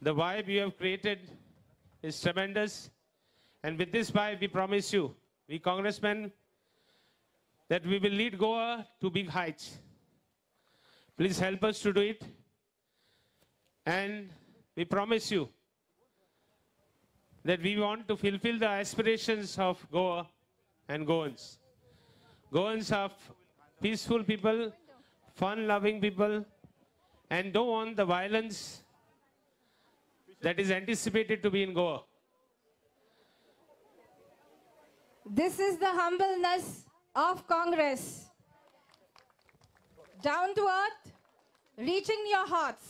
The vibe you have created is tremendous. And with this vibe, we promise you, we congressmen, that we will lead Goa to big heights. Please help us to do it. And we promise you that we want to fulfill the aspirations of Goa and Goans. Goans are peaceful people, fun-loving people, and don't want the violence that is anticipated to be in Goa. This is the humbleness of Congress. Down to earth, reaching your hearts.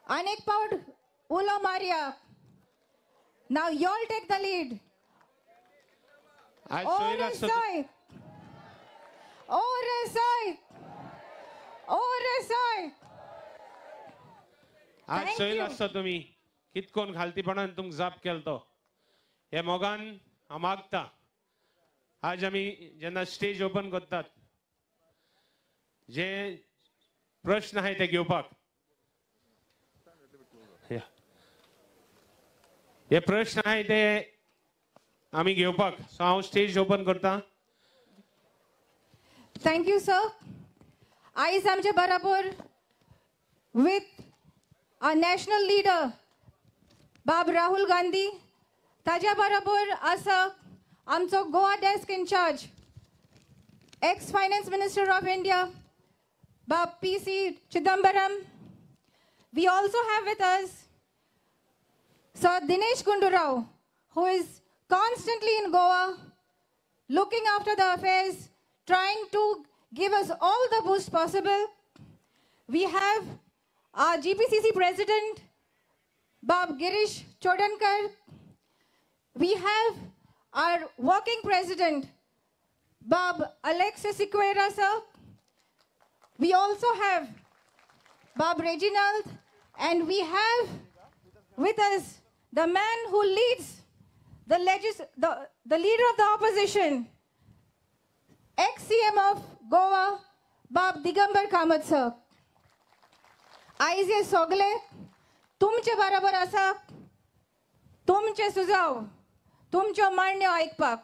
Anek Paud, Ulo Maria. Now y'all take the lead. Oresai. Oresai. Oresai. आज सोयील असतो तुम्ही कितकोन घालतीपणान तुमक जाप केलतो हे मोगान आमागता आज आमी जेन्ना stage open करतात जे प्रश्न आहे ते घेवपाक हे प्रश्न आहे ते आमी घेवपाक सो हांव स्टेज ओपन करता. Thank you, sir. आयज आमचे बरोबर with our national leader, Bab Rahul Gandhi. ताज्या बरोबर आसा आमचो Goa desk in charge, ex-Finance Minister of India, Bab P.C. Chidambaram. We also have with us Sir Dinesh Gundurao, who is constantly in Goa, looking after the affairs, trying to give us all the boost possible. We have our GPCC President, Bab Girish Chodankar. We have our working President, Bab Alexis Sequeira, sir. We also have Bab Reginald, and we have with us the man who leads the leader of the opposition, ex-CM of Goa, Bab Digambar Kamath, sir. आयज हे सगळे तुमचे बरोबर आसा तुमचे सुझाव तुमच्यो मांडण्यो आयकपाक.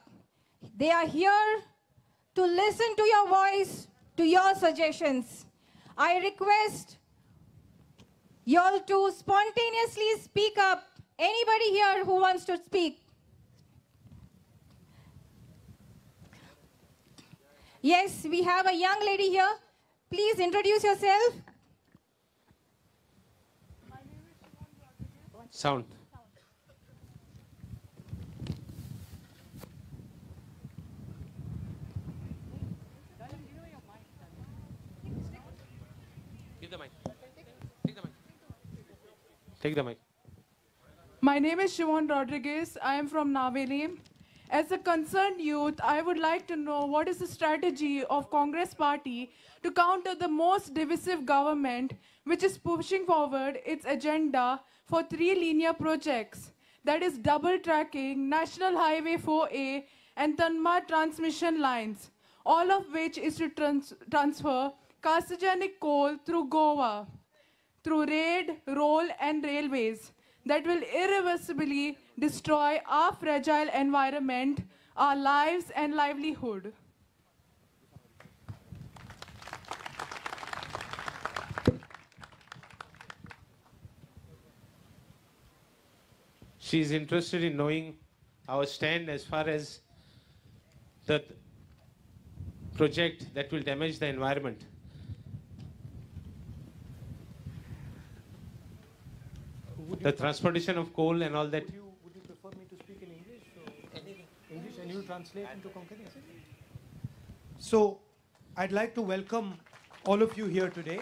They are here to listen to your voice, to your suggestions. I request you all to spontaneously speak up. Anybody here who wants to speak? Yes, we have a young lady here. Please introduce yourself. Sound. Give the mic. Take the mic. Take the mic. My name is Shimon Rodriguez. I am from Naveli. As a concerned youth, I would like to know what is the strategy of Congress Party to counter the most divisive government which is pushing forward its agenda for 3 linear projects, that is double tracking, National Highway 4A and Tanma transmission lines, all of which is to transfer carcinogenic coal through Goa, through rail, road and railways that will irreversibly destroy our fragile environment, our lives and livelihood. She is interested in knowing our stand as far as the project that will damage the environment. The transportation of coal and all that. Would you prefer me to speak in English? English and you translate into Konkani? So, I'd like to welcome all of you here today.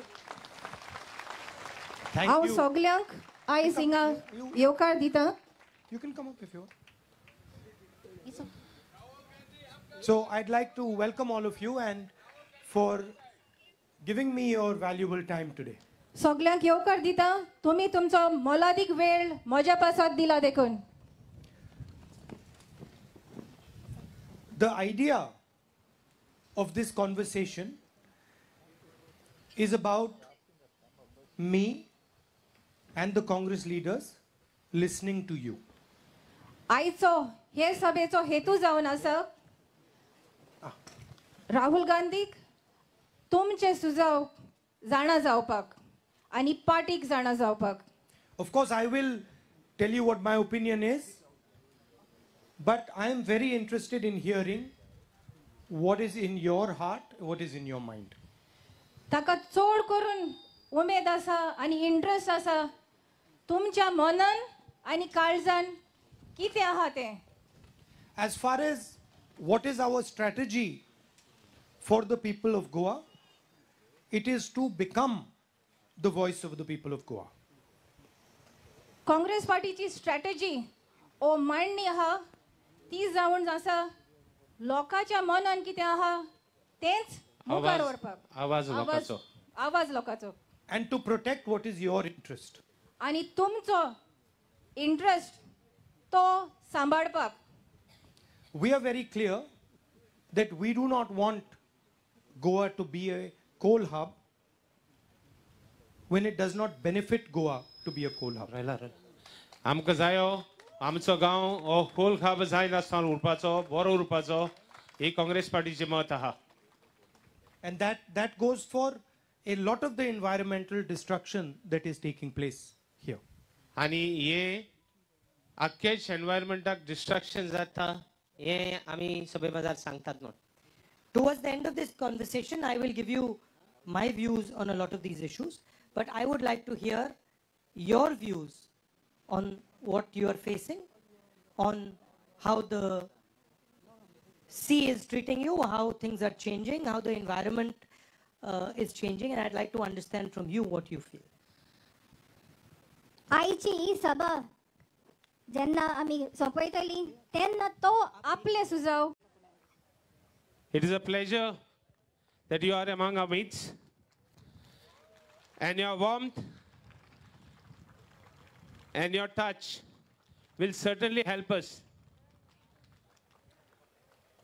Thank Our you. Soglyank, I sing a Yokar Dita. You can come up if you want. So I'd like to welcome all of you and for giving me your valuable time today. सगळ्यांक येवकार दिता तुम्ही तुमचो मोलादीक वेळ म्हज्या पासत दिला देखून. The idea of this conversation is about me and the Congress leaders listening to you. आयचो हे सभेचो हेतू जावन आसा राहुल गांधीक तुमचे सुजाव जाणा जावपाक आनी पार्टीक जाणा जावपाक. Of course, I will tell you what my opinion is, but I am very interested in hearing what is in your heart, what is in your mind. ताका चोड करून उमेद आसा आनी इंट्रस्ट आसा तुमच्या मनान आनी काळजान कितें आहा तें. As far as what is our strategy for the people of Goa, it is to become the voice of the people of Goa. Congress पार्टीची स्ट्रॅटेजी ओ मांडणी आहा ती जावन आसा लोकांच्या मनान कितें आहा तेंच मुखार व्हरपाक. आवाज लोकांचो. आवाज लोकांचो. And to protect what is your interest. आनी तुमचो इंट्रस्ट तो सांबाळपाक. We are very clear that we do not want Goa to be a coal hub when it does not benefit Goa to be a coal hub. आमकां जायो आमचो गांव हो कोल खाब जाय नासतना उरपाचो बरो उरपाचो ही काँग्रेस पार्टीचें मत आहा. And that goes for a lot of the environmental destruction that is taking place here. आनी हे आख्खेच एनवायरमेंटाक डिस्ट्रक्शन जाता हे आमी सभे बाजार सांगतात न्हू. Towards the end of this conversation, I will give you my views on a lot of these issues, but I would like to hear your views on what you are facing, on how the sea is treating you, how things are changing, how the environment is changing, and I'd like to understand from you what you feel. आईची ही सभा जेन्ना आमी सोंपयतली तेन्ना तो आपले सुजाव. It is a pleasure that you are among our mates, and your warmth and your touch will certainly help us.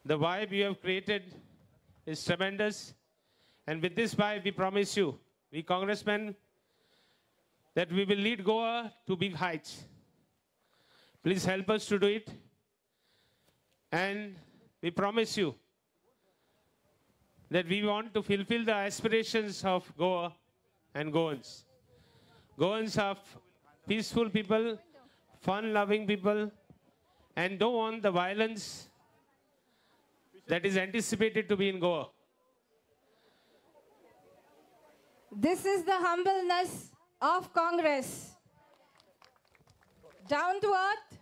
The vibe you have created is tremendous, and with this vibe we promise you, we congressmen, that we will lead Goa to big heights. Please help us to do it, and we promise you that we want to fulfill the aspirations of Goa and Goans. Goans are peaceful people, fun-loving people, and don't want the violence that is anticipated to be in Goa. This is the humbleness of Congress. Down to earth,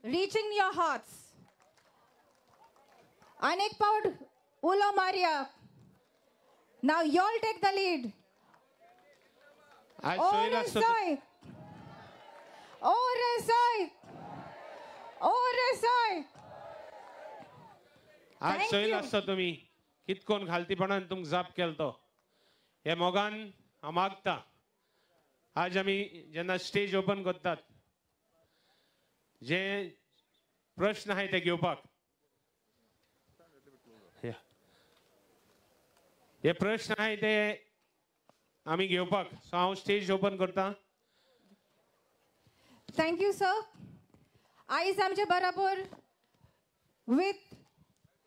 reaching your hearts. Anek Paud, Ulo Maria. Now y'all take the lead. ORSI. ORSI. ORSI. आज Thank सोयील you. आसता तुम्ही कितकोन घालतीपणान तुमक जाप केलतो हे मोगान हांव मागता आज आमी जेन्ना स्टेज ओपन करतात जे प्रश्न आहाय ते घेवपाक हे प्रश्न आहाय ते आमी घेवपाक सो हांव स्टेज ओपन करता. Thank you, sir. आयज आमचे बरोबर with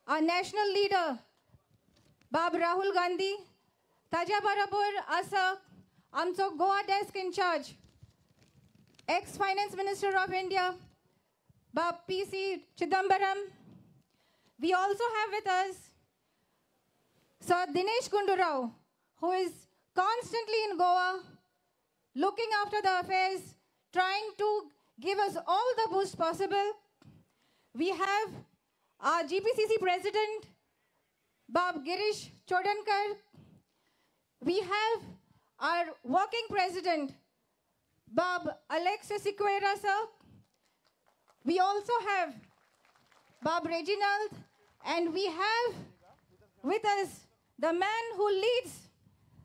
our national leader, Bab Rahul Gandhi. ताज्या बरोबर आसा आमचो Goa desk in charge, ex-Finance Minister of India, Bab P.C. Chidambaram. We also have with us Sir Dinesh Gundu Rao, who is constantly in Goa, looking after the affairs, trying to give us all the boost possible. We have our GPCC President, Bab Girish Chodankar. We have our Working President, Bab Alexis Sequeira, sir. We also have Bab Reginald, and we have with us the man who leads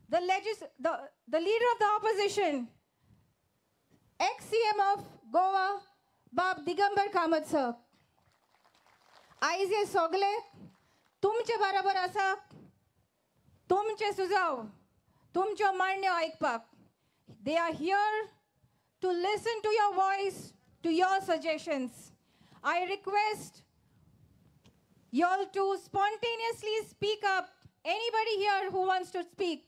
the leader of the opposition, ex-CM of Goa, Bab Digambar Kamath, sir. आयज हे सगळे तुमचे बरोबर आसा तुमचे सुजाव तुमच्यो मांडण्यो आयकपाक. They are here to listen to your voice, to your suggestions. I request you all to spontaneously speak up. Anybody here who wants to speak?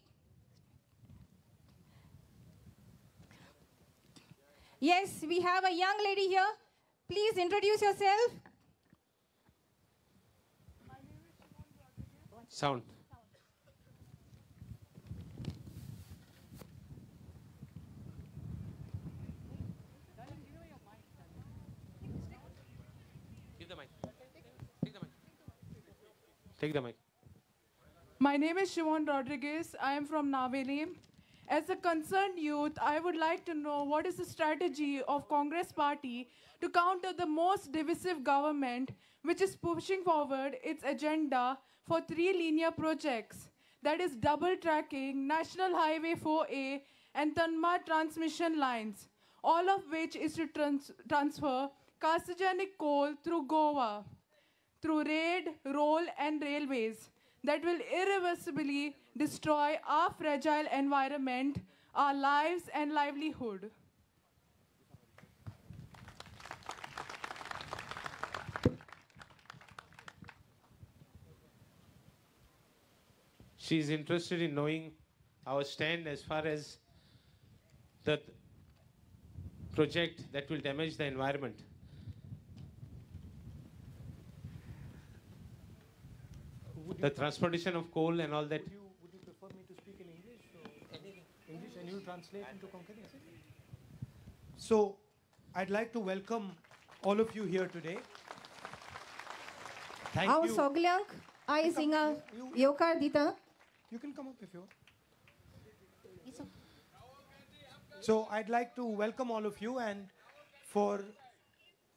Yes, we have a young lady here. Please introduce yourself. Sound. Give the mic. Take the mic. Take the mic. My name is Shimon Rodriguez. I am from Naveli. As a concerned youth, I would like to know what is the strategy of Congress party to counter the most divisive government which is pushing forward its agenda for 3 linear projects, that is double tracking, National Highway 4A and Tanma transmission lines, all of which is to transfer carcinogenic coal through Goa, through rail, road and railways that will irreversibly destroy our fragile environment, our lives and livelihood. She is interested in knowing our stand as far as the project that will damage the environment. The transportation of coal and all that. Would you prefer me to speak in English? English, and you translate into Konkani? So, I'd like to welcome all of you here today. Thank Our you. Soglyank, I sing a Yokar Dita. You can come up if you want. So, I'd like to welcome all of you and for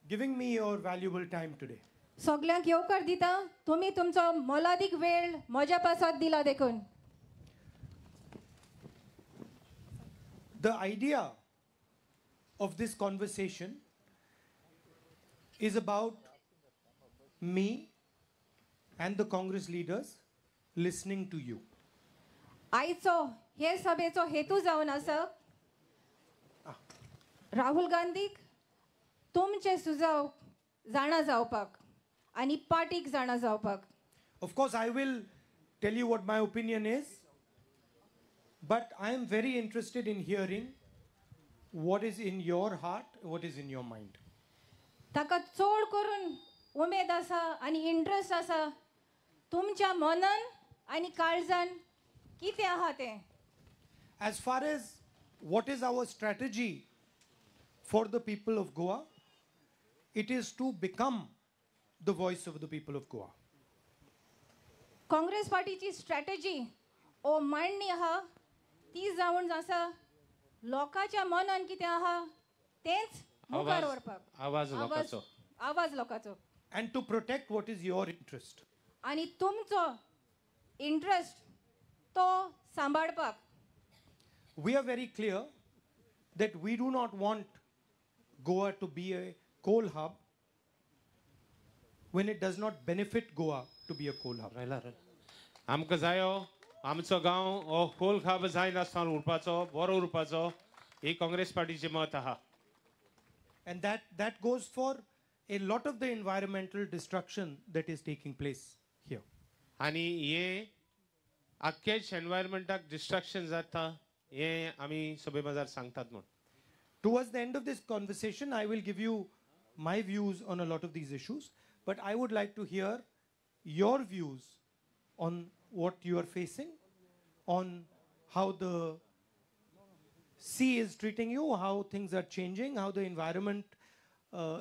giving me your valuable time today. सगळ्यांक येवकार दिता तुम्ही तुमचो मोलादीक वेळ म्हज्या पासत दिला देखून. The idea of this conversation is about me and the Congress leaders listening to you. आयचो हे सभेचो हेतू जावन आसा राहुल गांधीक तुमचे सुझाव जाणा जावपाक आणि पार्टीक जाणा जावपाक. Of course, I will tell you what my opinion is, but I am very interested in hearing what is in your heart, what is in your mind. ताका चोड करून उमेद आसा आणि इंट्रस्ट आसा तुमच्या मनान आणि काळजान कितें आहा तें. As far as what is our strategy for the people of Goa, it is to become the voice of the people of Goa. Congress पार्टीची स्ट्रॅटेजी ओ मांडणी आहा ती जावन आसा लोकांच्या मनान कितें आहा तेंच मुखार व्हरपाक. आवाज लोकांचो. आवाज लोकांचो. And to protect what is your interest. आणि तुमचो इंट्रस्ट तो सांबाळपाक. We are very clear that we do not want Goa to be a coal hub when it does not benefit Goa to be a coal hub. आमकां जायो आमचो गांव हो कोल खाब जायनासतना उरपाचो बरो उरपाचो ही काँग्रेस पार्टीचें मत आहा. And that goes for a lot of the environmental destruction that is taking place here. आनी हे आख्खेच एनवायरमेंटाक डिस्ट्रक्शन जाता हे आमी सभे मजार सांगतात म्हूण. Towards the end of this conversation, I will give you my views on a lot of these issues, but I would like to hear your views on what you are facing, on how the sea is treating you, how things are changing, how the environment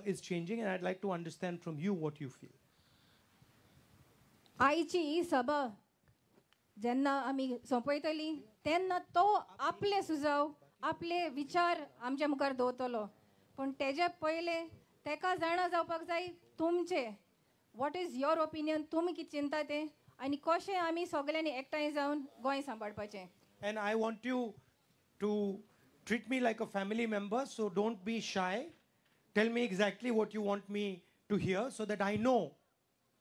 is changing, and I'd like to understand from you what you feel. आयची ही सभा जेन्ना आमी सोंपयतली तेन्ना तो आपले सुझाव आपले विचार आमच्या मुखार दवरतलो पण तेजे पयले तेका जाणा जावपाक जाय तुमचे वॉट इज योर ओपिनियन तुमी कितें चिंता तें आनी कशें आमी सगळ्यांनी एकठांय जावन Goa सांबाळपाचें. And I want you to treat me like a family member, so don't be shy. Tell me exactly what you want me to hear so that I know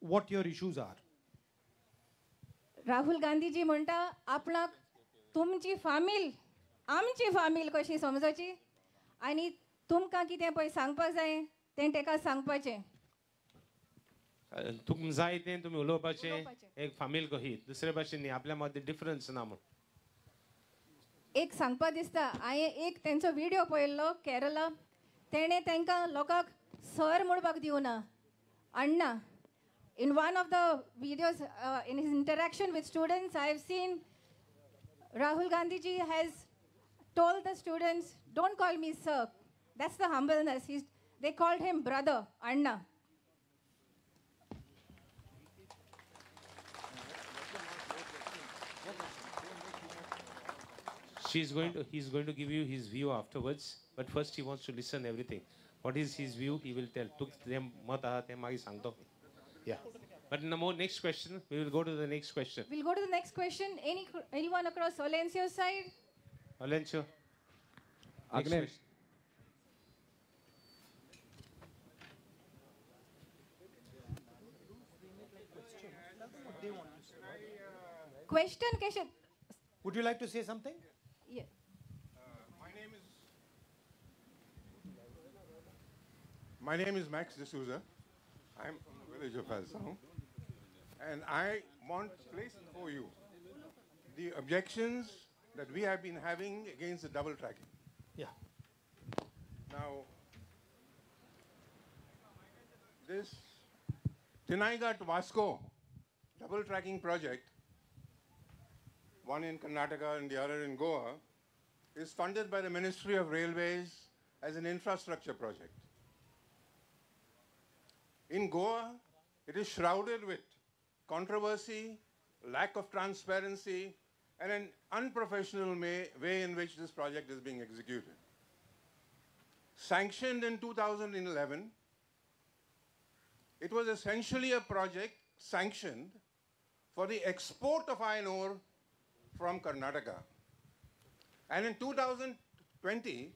what your issues are. Rahul Gandhiji म्हणटा आपणाक तुमची फामील आमची फामील कशी समजची आनी तुमकां कितें पळय सांगपाक जाय तें ताका सांगपाचें. तुमकां जाय तें तुमी उलोवपाचें उलोवपाचें. एक फामील कही दुसरे भाशेन न्ही आपल्या मदीं डिफरन्स ना म्हूण. एक सांगपा दिसता हांवें एक तेंचो व्हिडिओ पळयल्लो केरला. तेणें तांकां लोकांक सर म्हणपाक दिवना अण्णा. In one of the videos, in his interaction with students, I have seen Rahul Gandhi ji has told the students, don't call me sir. That's the humbleness. They called him brother, Anna. He's going to give you his view afterwards, but first he wants to listen everything. What is his view? He will tell. Yeah. But no next question. We will go to the next question. We'll go to the next question. Anyone across Olencio's side? Olencio. Next Agnes. question. Question. Would you like to say something? Yeah. My name is Max D'Souza. I'm from the village of Alsong. And I want to place before you the objections that we have been having against the double tracking. Yeah. Now, this Tinaigat Vasco double tracking project, one in Karnataka and the other in Goa, is funded by the Ministry of Railways as an infrastructure project. In Goa, it is shrouded with controversy, lack of transparency, and an unprofessional way in which this project is being executed. Sanctioned in 2011, it was essentially a project sanctioned for the export of iron ore from Karnataka. And in 2020,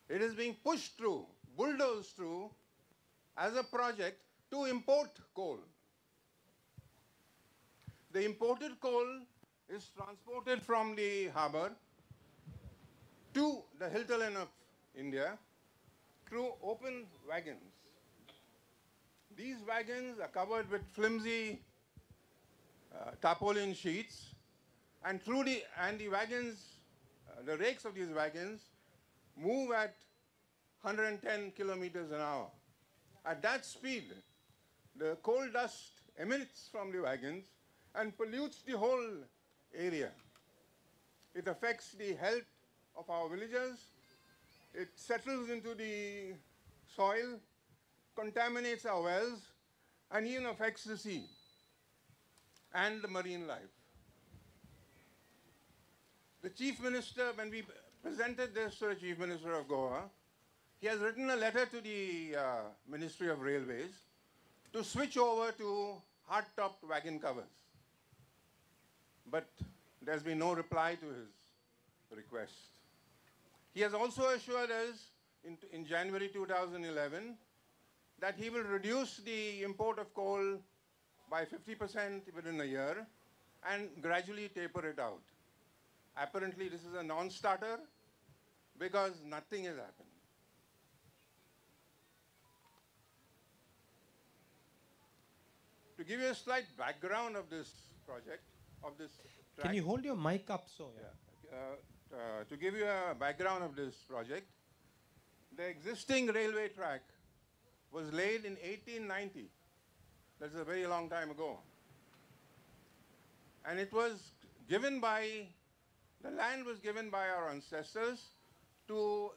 it is being pushed through, bulldozed through, as a project to import coal. The imported coal is transported from the harbor to the hinterland of India through open wagons. These wagons are covered with flimsy tarpaulin sheets, and the wagons, the rakes of these wagons move at 110 kilometers an hour. At that speed, the coal dust emits from the wagons and pollutes the whole area. It affects the health of our villagers. It settles into the soil, contaminates our wells, and even affects the sea and the marine life. The Chief Minister, when we presented this to the Chief Minister of Goa, he has written a letter to the Ministry of Railways to switch over to hard-topped wagon covers. But there's been no reply to his request. He has also assured us in January 2011 that he will reduce the import of coal by 50% within a year and gradually taper it out. Apparently, this is a non-starter because nothing has happened. To give you a slight background of this project, of this track. Can you hold your mic up so? To give you a background of this project, the existing railway track was laid in 1890. That's a very long time ago. And it was given by, the land was given by our ancestors to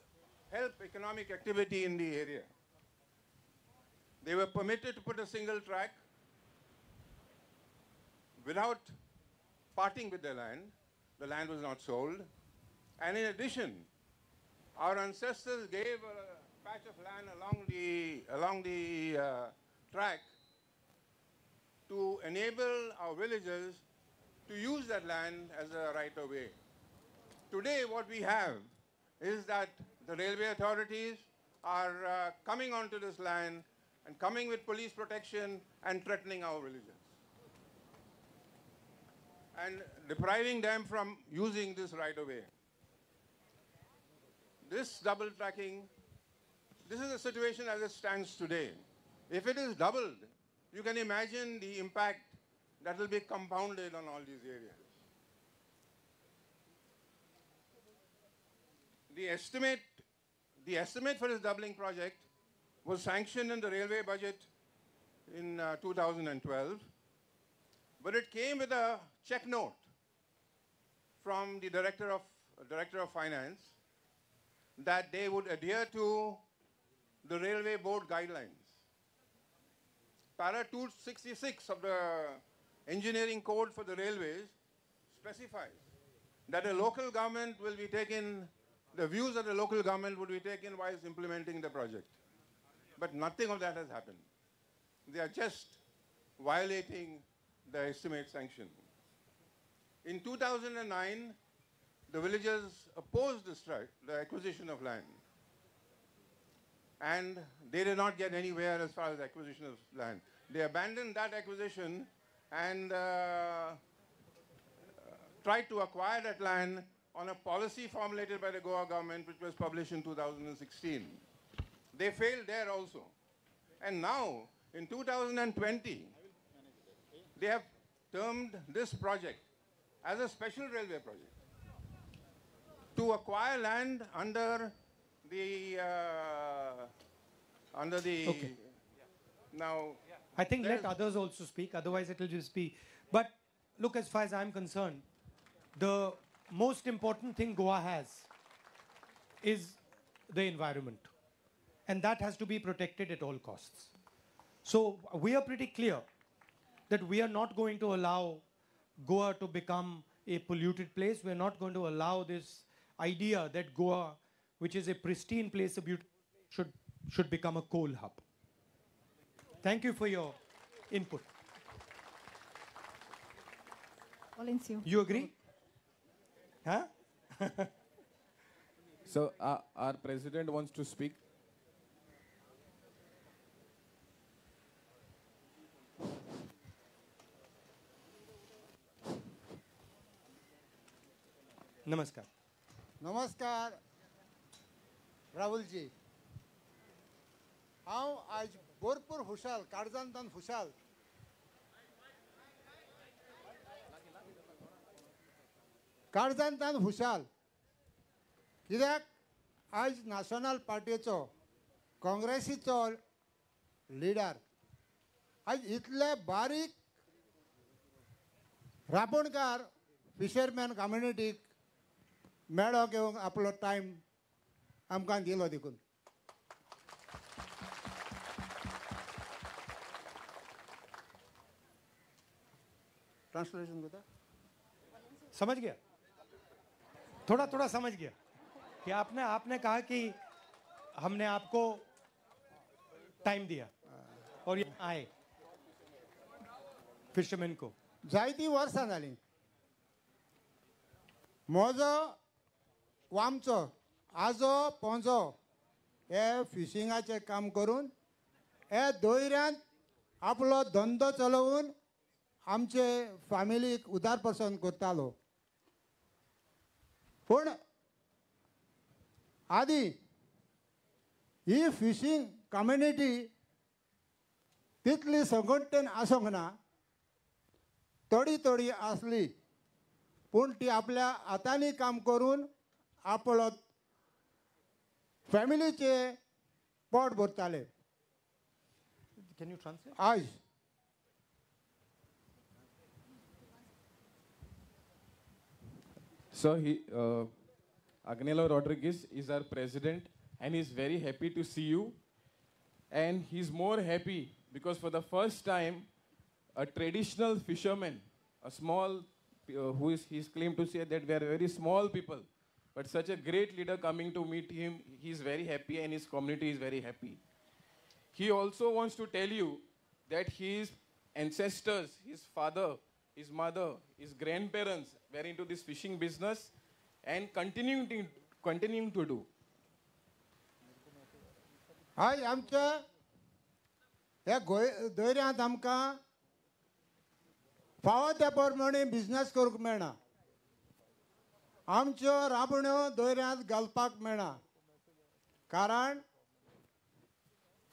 help economic activity in the area. They were permitted to put a single track without parting with their land. The land was not sold. And in addition, our ancestors gave a patch of land along the track to enable our villagers to use that land as a right of way. Today, what we have is that the railway authorities are coming onto this land and coming with police protection and threatening our villagers and depriving them from using this right of way. this double tracking, this is the situation as it stands today. If it is doubled, you can imagine the impact that will be compounded on all these areas. The estimate for this doubling project was sanctioned in the railway budget in 2012, but it came with a check note from the Director of Finance that they would adhere to the Railway Board guidelines. Para 266 of the Engineering Code for the Railways specifies that the local government will be taken, the views of the local government would be taken whilst implementing the project. But nothing of that has happened. They are just violating the estimate sanction. In 2009, the villagers opposed the acquisition of land. And they did not get anywhere as far as acquisition of land. They abandoned that acquisition and tried to acquire that land on a policy formulated by the Goa government, which was published in 2016. They failed there also. And now, in 2020, they have termed this project as a special railway project to acquire land under the Okay. Now, I think let others also speak, otherwise it will just be. But look, as far as I'm concerned, the most important thing Goa has is the environment. And that has to be protected at all costs. So we are pretty clear that we are not going to allow Goa to become a polluted place. We're not going to allow this idea that Goa, which is a pristine place, a beautiful place, should become a coal hub. Thank you for your input. Valencio. You agree? Huh? So our president wants to speak. Namaskar. नमस्कार राहुलजी हांव आज भरपूर खुशाल काळजांतल्यान खुशाल काळजांतल्यान खुशाल कित्याक आज national पार्टीचो काँग्रेसीचो leader आज इतले बारीक राबणकार फिशरमॅन कम्युनिटीक मेळो घेवंक आपलो टायम आमकां दिलो देखून ट्रांसलेशन करता समझ गया? थोड़ा थोड़ा समझ गया कि आपने कहा कि हमने आपको टाइम दिया और ये आए फिशरमैन को जायतीं वर्सां जालीं म्हजो वा आमचो आजो पोंजो हे फिशिंगाचें काम करून हे दोयऱ्यांत आपलो धंदो चलोवन आमचे फॅमिलीक उदारपसन करतालो पूण आदीं ही फिशींग कम्युनिटी तितली संघटन आसूंक ना थोडी थोडी आसली पूण ती आपल्या हातांनी काम करून आपलो फॅमिलीचे पोट भरताले Can you translate? आज So Agnello Rodriguez is our president and he's very happy to see you. And he's more happy because for the first time, a traditional fisherman, a small, he's claimed to say that we are very small people, but such a great leader coming to meet him, he's very happy and his community is very happy. He also wants to tell you that his ancestors, his father, his mother, his grandparents were into this fishing business and continuing to do. आज आमच्या ह्या दोयऱ्यांत आमकां फावो त्या प्रमाणे business करूंक मेळना आमच्यो राबण्यो दोयऱ्यांत घालपाक मेळना कारण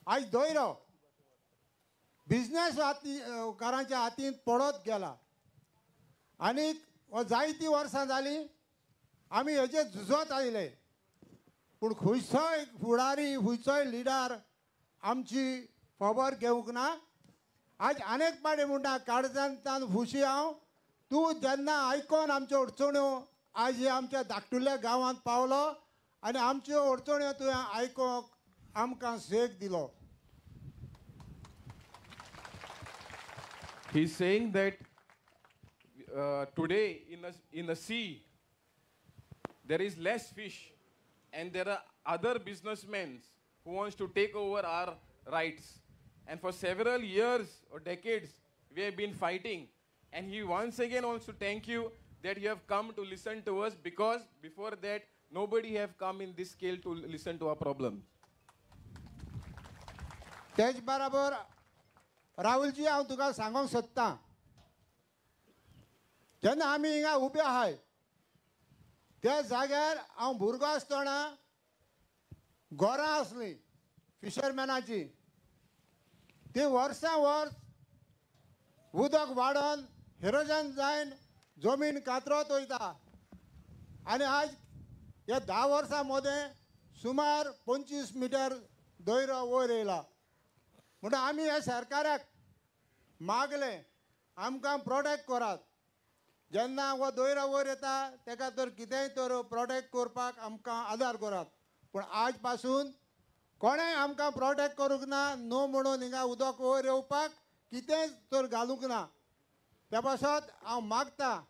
आज दोयरो बिझनेस कारांच्या हातीन पडत गेला आनी जायतीं वर्सां जालीं आमी हेजे झुजत आयले पूण खंयचोय फुडारी खंयचोय लिडर आमची खबर घेवंक ना. आज अनेक पाटी म्हणटा काळजांतल्यान खुशी हांव तूं जेन्ना आयकोन आमच्यो अडचण्यो आज हे आमच्या धाकटुल्या गांवांत पावलो आनी आमच्यो अडचण्यो तुवें आयकोंक आमकां सेक दिलो. He's saying that today in the sea there is less fish and there are other businessmen who wants to take over our rights. And for several years or decades we have been fighting. And he once again wants to thank you that you have come to listen to us, because before that nobody have come in this scale to listen to our problems. तेच बरोबर राहुलजी हांव तुका सांगूंक सोदतां जेन्ना आमी हिंगा ube आहाय त्या जाग्यार हांव भुरगो आसतना घरां आसलीं फिशरमॅनाची ती वर्सां वर्स उदक वाडोन हिरोजन जायन जमीन कातरत वयता आनी आज ह्या 10 वर्सां मदें सुमार 25 मिटर दोयरो वयर येयला. म्हणून आमी ह्या सरकाराक मागलें आमकां प्रोटेक्ट करात. जेन्ना हो दोयरो वयर येता तेका तर कितेंय तर प्रोटेक्ट करपाक आमकां आदार करात. पूण आज पासून कोणेंय आमकां प्रोटेक्ट करूंक ना. नो म्हणून हिंगा उदक वयर येवपाक कितेंय तर घालूंक ना. त्या पासत हांव मागतां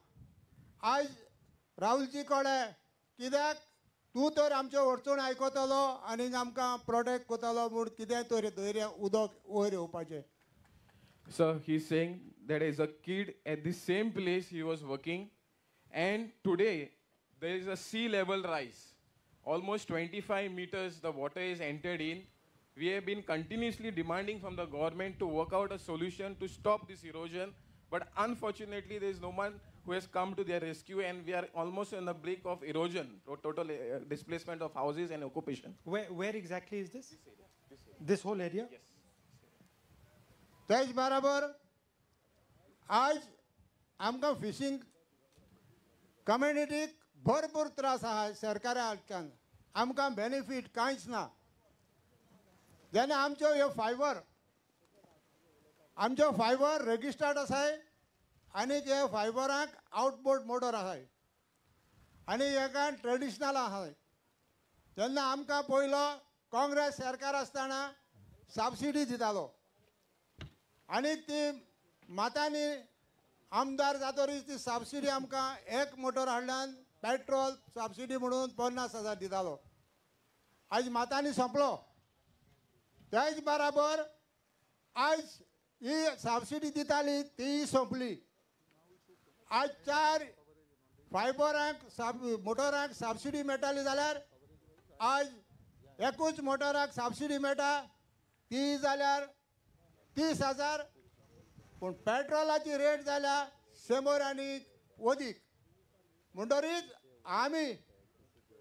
आज राहुलजी कडेन कित्याक तूं तर आमच्यो अडचण आयकतलो आनी आमकां प्रोटेक्ट करतलो म्हूण कितेंय तर धैर्य उदक वयर येवपाचें. So he's saying that as a kid at the same place he was working, and today there is a sea level rise. Almost 25 meters the water is entered in. We have been continuously demanding from the government to work out a solution to stop this erosion, but unfortunately there is no one who has come to their rescue, and we are almost on the brink of erosion, total displacement of houses and occupation. Where exactly is this? This whole area? Yes. तेच बरोबर आज आमकां fishing कम्युनिटीक भरपूर त्रास आहा सरकारा कडच्यान. आमकां बेनिफीट कांयच ना. जेन्ना आमच्यो ह्यो फायबर रजिस्टर्ड आसाय आनी हे फायबराक आउटबोर्ड मोटर आसाय आनी हेका ट्रेडिशनल आसाय. जेन्ना आमकां पयलो काँग्रेस सरकार आसतना सबसिडी दितालो आनी ती मातांनी आमदार जातकीर ती सबसिडी आमकां एक मोटर हाडल्यान पेट्रोल सबसिडी म्हणून 50,000 दितालो. आज मातांनी सोंपलो. तेच बराबर आज ही सबसिडी दिताली ती सोंपली. आज 4 फायबरांक मोटरांक सबसिडी मेळटाली जाल्यार आज एकूच मोटराक सबसिडी मेळटा ती जाल्यार 30,000. पूण पेट्रोलाची रेट जाल्या 100 आनी अदीक. म्हणटरीच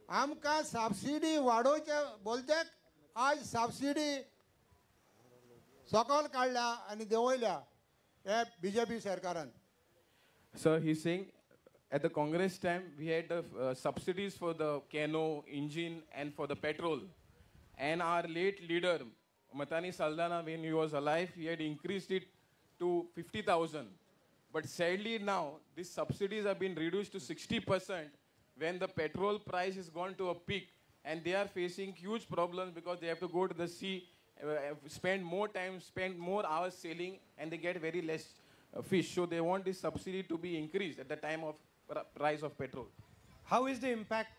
आमकां सबसिडी वाडोवचे बोलतेक आज सबसिडी सकयल काडल्या आनी देंवयल्या हे BJP सरकारान. So he's saying at the Congress time we had the subsidies for the cano, engine and for the petrol. And our late leader, Matani Saldana, when he was alive, he had increased it to 50,000. But sadly now, these subsidies have been reduced to 60% when the petrol price has gone to a peak. And they are facing huge problems because they have to go to the sea, spend more time, spend more hours sailing, and they get very less fish. So they want this subsidy to be increased at the time of price of petrol. How is the impact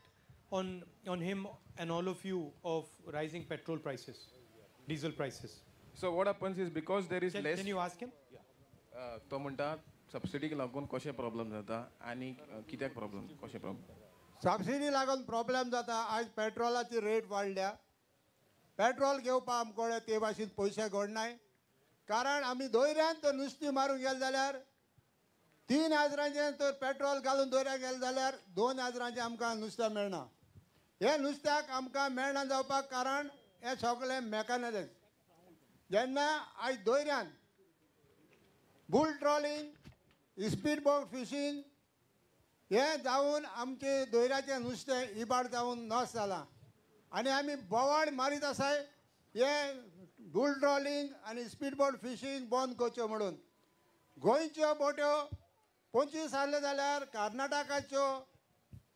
on him and all of you of rising petrol prices, diesel prices? So what happens is because there is less... Can you ask him? तो म्हणटा सबसिडीक लागून कशे problem जाता आनी कित्याक problem कशे problem. Subsidy लागून problem जाता. आज पेट्रोलाची रेट वाडल्या. पेट्रोल घेवपाक आमकडे ते भाशेन पयशे घडनाय. कारण आमी दोयऱ्यान तर नुस्तें मारूंक गेले जाल्यार 3,000 तर पेट्रोल घालून दोयऱ्याक गेले जाल्यार 2,000 आमकां नुस्तें मेळना. हे नुस्त्याक आमकां मेळना जावपाक कारण हे सगळें मेकॅनिझम जेन्ना आयज दोयऱ्यान bull trawling speed boat fishing हे जावन आमचे दोयऱ्याचें नुस्तें इबाड जावन नॉस जालां आनी आमी बोवाड मारीत आसाय हे बुल ट्रॉलिंग आनी स्पीड बोट फिशींग बंद करच्यो म्हणून गोंयच्यो बोट्यो 25 जाल्यो जाल्यार कर्नाटकाच्यो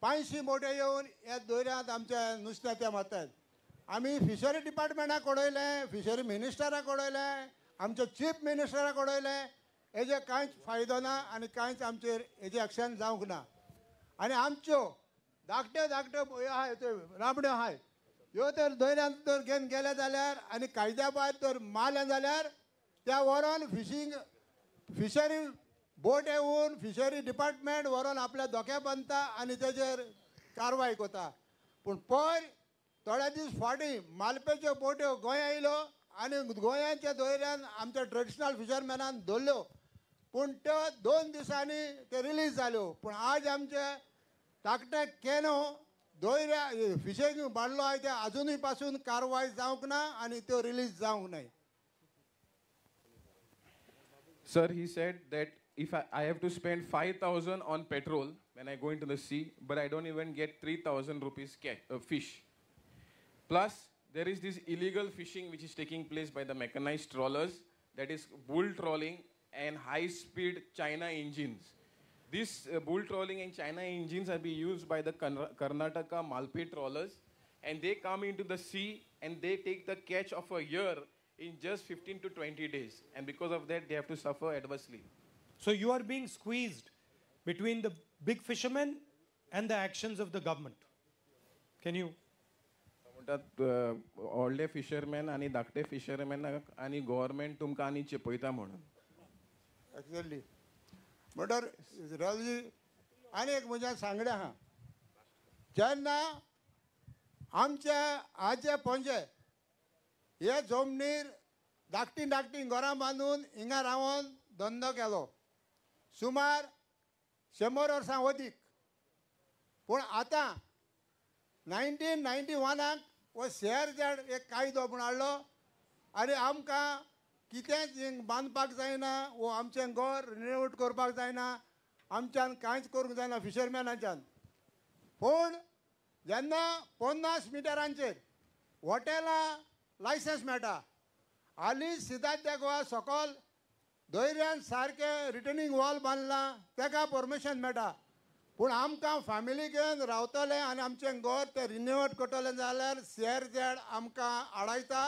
500 बोट्यो येवन हे दोयऱ्यांत आमच्या नुस्त्याचें मारतात आमी फिशरी डिपार्टमेंटाक कळयलें फिशरी मिनिस्टराक कळयलें आमच्या चीफ मिनिस्टराक कळयलें हेजे कांयच फायदो ना आनी कांयच आमचेर हेजें एक्शन जावंक ना आनी आमच्यो धाकट्यो धाकट्यो आहाय त्यो राबड्यो आहाय ह्यो तर दोयऱ्यांत तर घेवन गेले जाल्यार आनी कायद्या भायर तर मारले जाल्यार त्या व्हरोन फिशरी बोट येवन फिशरी डिपार्टमेंट व्हरोन आपल्या धोक्या बांदता आनी तेजेर कारवाय करता पूण पयर थोडे दीस फाटीं मालपेच्यो बोट्यो गोंया येयल्यो आनी गोंयाच्या दोयऱ्यान आमच्या ट्रेडिशनल फिशरमॅनान धरल्यो पूण त्यो 2 दिसांनी ते रिलीज जाल्यो पूण आज आमचे धाकटे केनो दोयऱ्या फिशींग बांदलो आहाय ते अजुनूय पासून कारवाय जावंक ना आनी त्यो रिलीज जावंक नाय. Sir, he said that if I have to spend 5,000 on petrol when I go into the sea, but I don't even get 3,000 rupees fish. Plus, there is this illegal fishing which is taking place by the mechanized trawlers, that is bull trawling and high-speed China engines. These bull trawling and China engines are being used by the Karnataka Malpe trawlers, and they come into the sea and they take the catch of a year in just 15 to 20 days, and because of that they have to suffer adversely. So you are being squeezed between the big fishermen and the actions of the government. Can you? व्हडले fisherman आनी धाकटे fisherman आनी government तुमकां आनी चिपयता म्हणून. Exactly म्हणटर Raoji आनी एक म्हज्या सांगणें आहा जेन्ना आमचे आजे पणजे हे जमनीर धाकटी धाकटी घरां बांदून हिंगा रावन धंदो केलो सुमार 100 वर्सां अदीक पूण आतां 1991 हो शेअर जॅड एक कायदो म्हूण हाडलो आनी आमकां कितेंच हिंग बांदपाक जायना वो आमचें घर रिनोवेट करपाक जायना आमच्यान कांयच करूंक जायना फिशरमॅनाच्यान पूण जेन्ना 50 मिटरांचेर हॉटेलां लायसन्स मेळटा हालीं सिद्धार्थ गोवा सकयल दोयऱ्यान सारकें रिटर्निंग वॉल बांदलां ताका परमिशन मेळटा पूण आमकां फॅमिली घेवन रावतले आनी आमचें घर तें रिनोवेट करतलें जाल्यार शेअर जॅड आमकां आडायता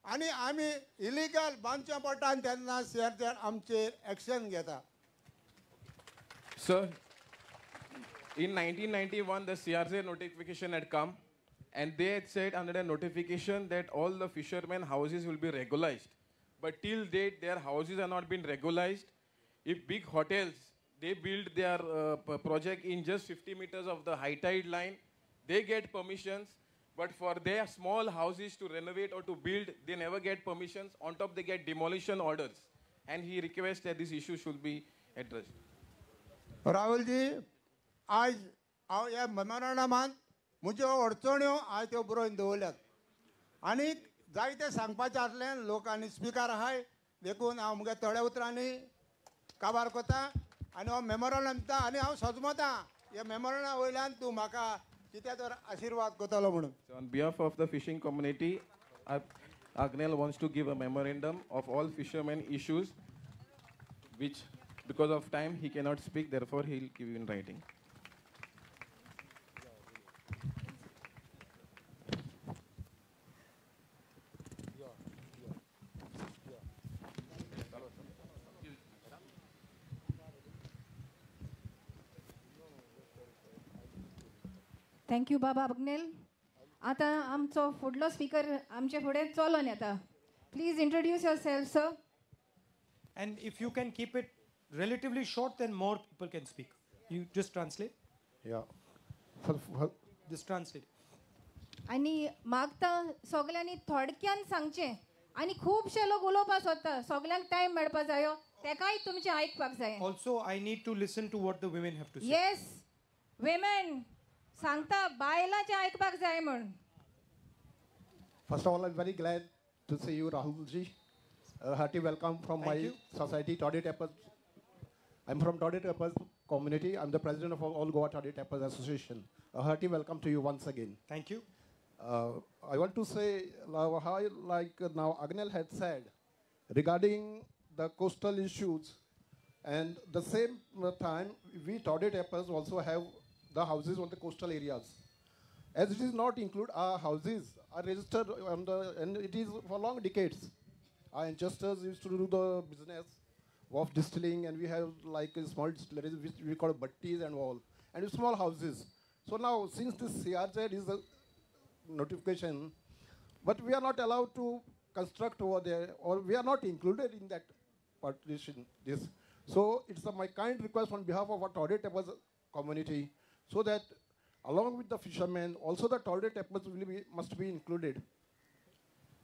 आनी आमी इलिगल बांदचें पडटा आनी तेन्ना शेअर जॅड आमचेर एक्शन घेता. Sir, in 1991 the CRZ notification had come and they had said under the notification that all the fishermen houses will be regularized, but till date their houses are not been regularized. If big hotels they build their project in just 50 meters of the high tide line, they get permissions, but for their small houses to renovate or to build, they never get permissions. On top, they get demolition orders. And he requests that this issue should be addressed. Rahulji आज हांव ह्या मेमोरंडमांत म्हज्यो अडचण्यो हांवें त्यो बरोवन दवरल्यात आनी जायतें सांगपाचें आसलें लोकांनी स्पिकर आहाय देखून हांव म्हगे थोड्या उतरांनी काबार करता आनी हो मेमोरंडम दिता आनी हांव सजमतां ह्या मेमोरंडा वयल्यान तूं म्हाका कितें तर आशिर्वाद करतलो म्हणून. So on behalf of the fishing community, Agnel wants to give a memorandum of all fishermen issues, which because of time he cannot speak, therefore he will give you in writing. Thank you बाबा अग्नेल. आता आमचो फुडलो speaker आमचे फुडें चलोन येता. Please introduce yourself sir. And if you can keep it relatively short, then more people can speak. You just translate. Yeah. Just translate. आनी मागता सगल्यांनी थोडक्यान सांगचें आनी खुबशे लोक उलोवपाक सोदता सगल्यांक टायम मेळपा जायो तेकाय तुमचें आयकपाक जाय. Also, I need to listen to what the women have to say. Yes, women, सांगता बायलांचे आयकपाक जाय म्हण. First of all, I'm very glad to see you, Rahulji. A hearty welcome from Thank my you. society, Toddy Tappers. I'm from Toddy Tappers community. I'm the president of All Goa Toddy Tappers Association. A hearty welcome to you once again. Thank you. I want to say how, like now Agnel had said, regarding the coastal issues, and the same time, we Toddy Tappers also have the houses on the coastal areas. As it is not include, our houses are registered on the, and it is for long decades. Our ancestors used to do the business of distilling, and we have like a small distilleries which we call butties and all, and small houses. So now, since this CRZ is a notification, but we are not allowed to construct over there, or we are not included in that partition. This, so it's my kind request on behalf of our Toddy Tappers community, so that along with the fishermen, also the Toddy Tappers must be included.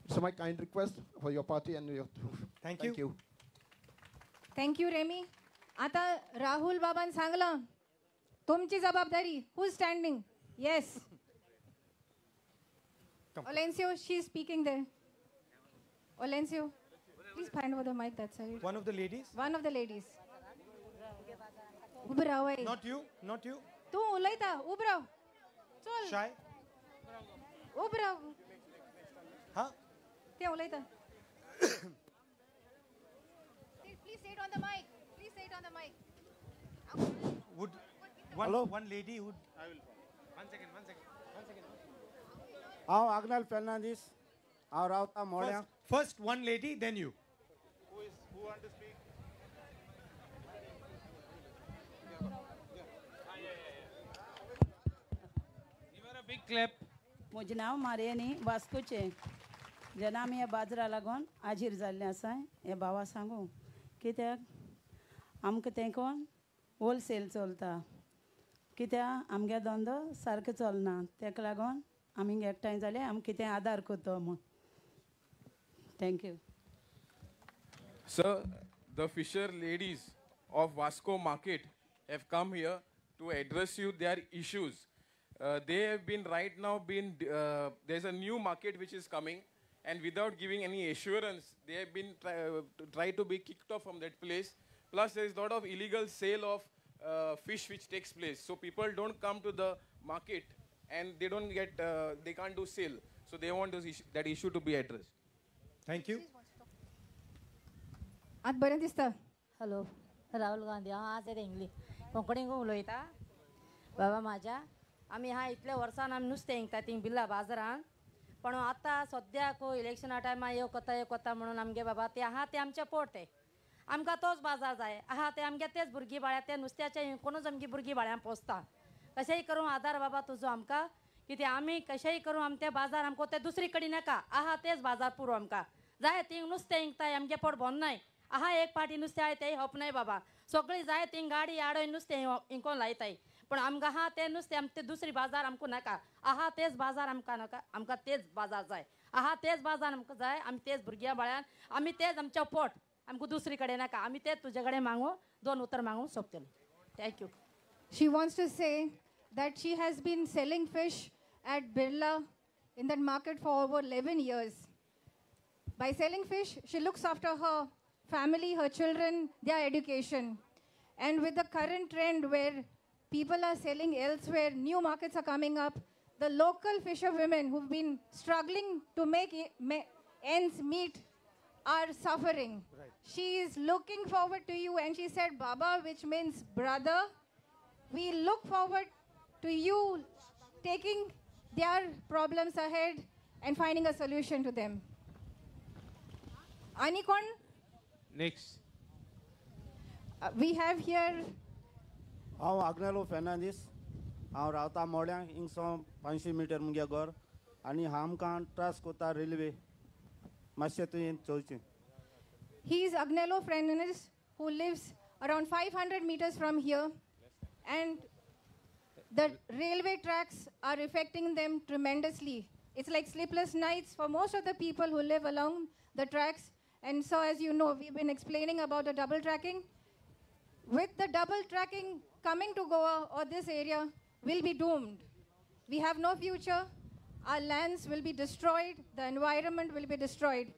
It's my kind request for your party and your. Thank you. Thank you Remy. आता राहुल बाबान सांगलं तुमची जबाबदारी. Who standing? Yes. Olencio, she's speaking there. Olencio, please find over the mic that side. One of the ladies. One of the ladies. उभं राहा वय. Not you. Not you. तू उलयता उभं राहा. चल. Shy. उभं राहा. Huh? ते उलयता. Please say it on the mic. Please say it on the mic. Would one lady would. I will. One second. हांव आग्नेल फेर्नांदीस. हांव रावता मोड्या. First one lady, then you. Who want to speak? Give her a big clap. म्हजें नांव मारियानी वास्कोचें. जेन्ना आमी ह्या बाजरा लागून आजीर जाल्ले आसाय हे भावा सांगू कित्याक आमकां तेंकोन होलसेल चलता कित्याक आमगे धंदो सारको चलना तेका लागून आमी एकठांय जाले आमी कितें आदार करता म्हूण. Thank you. Sir, the fisher ladies of Vasco Market have come here to address you their issues. They have been right now there's a new market which is coming, and without giving any assurance, they have been try to be kicked off from that place. Plus, there is a lot of illegal sale of fish which takes place. So people don't come to the market, and they don't get they can't do sale. So they want that issue to be addressed. Thank you. आत बरें दिसता. Hello Rahul Gandhi हांव आज येता English कोंकणीक उलयता. बाबा म्हाज्या आमी ह्या इतल्या वर्सान आमी नुस्तें हिंगता थिंग बिल्ला बाजारान पण आतां सद्याक इलेक्शना टायमार येव कोता म्हणून आमगे बाबा ते आहा ते आमचे पोट आमकां तोच बाजार जाय आहा ते आमगे तेच भुरगीं बाळ्या ते नुस्त्याचे कोणूच आमगे भुरगीं बाळ्यां पोसता. कशेंय करून आदार बाबा तुजो आमकां कित्याक आमी कशेंय करून आमचे बाजार आमकां ते दुसरी कडेन नाका आहा तेच बाजार पुरो आमकां जाय थिंग नुस्तें हिंगताय आमगे पोट भरनाय. आहा एक पाटी नुस्तें आय तें होपनाय बाबा सगळीं जाय थिंग गाडी आडोय नुस्तें हिंकोन लायताय पण आमकां आहा तें नुस्तें आमचे दुसरी बाजार आमकां नाका. आहा तेच बाजार आमकां नाका आमकां तेच बाजार जाय. आहा तेच बाजार आमकां जाय आमी तेच भुरग्यां बाळ्यान आमी तेच आमचें पोट आमकां दुसरी कडेन नाका आमी तेच तुजे कडेन मागू 2 उतर मागून सोंपतलें. Thank you. She wants to say that she has been selling fish at Birla in that market for over 11 years. By selling fish, she looks after her family, her children, their education. And with the current trend where people are selling elsewhere, new markets are coming up, the local fisher women who've been struggling to make ends meet are suffering. Right. She is looking forward to you, and she said, Baba, which means brother. We look forward to you taking their problems ahead and finding a solution to them. Anikon? Next. We have here. हांव आग्नेलो फेर्नांदीस. हांव रावता मोड्या हिंगसो 500 metre मुगे घर आनी आमकां त्रास कोता railway मातशें तुवें चोवचें. He is Agnello Fernandez, who lives around 500 meters from here. And the railway tracks are affecting them tremendously. It's like sleepless nights for most of the people who live along the tracks. And so, as you know, we've been explaining about the double tracking. With the double tracking coming to Goa or this area, we'll be doomed. we have no future. Our lands will be destroyed. The environment will be destroyed.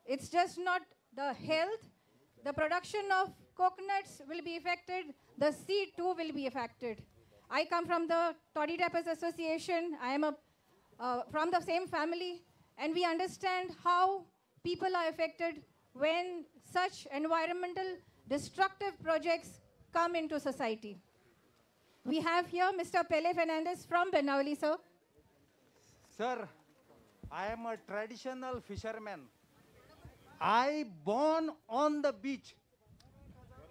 It's just not the health. The production of coconuts will be affected. The seed too will be affected. I come from the Toddy Tappers Association. I am from the same family. And we understand how people are affected when such environmental destructive projects come into society. We have here Mr. Pele Fernandez from Benavali, sir. Sir, I am a traditional fisherman. I born on the beach.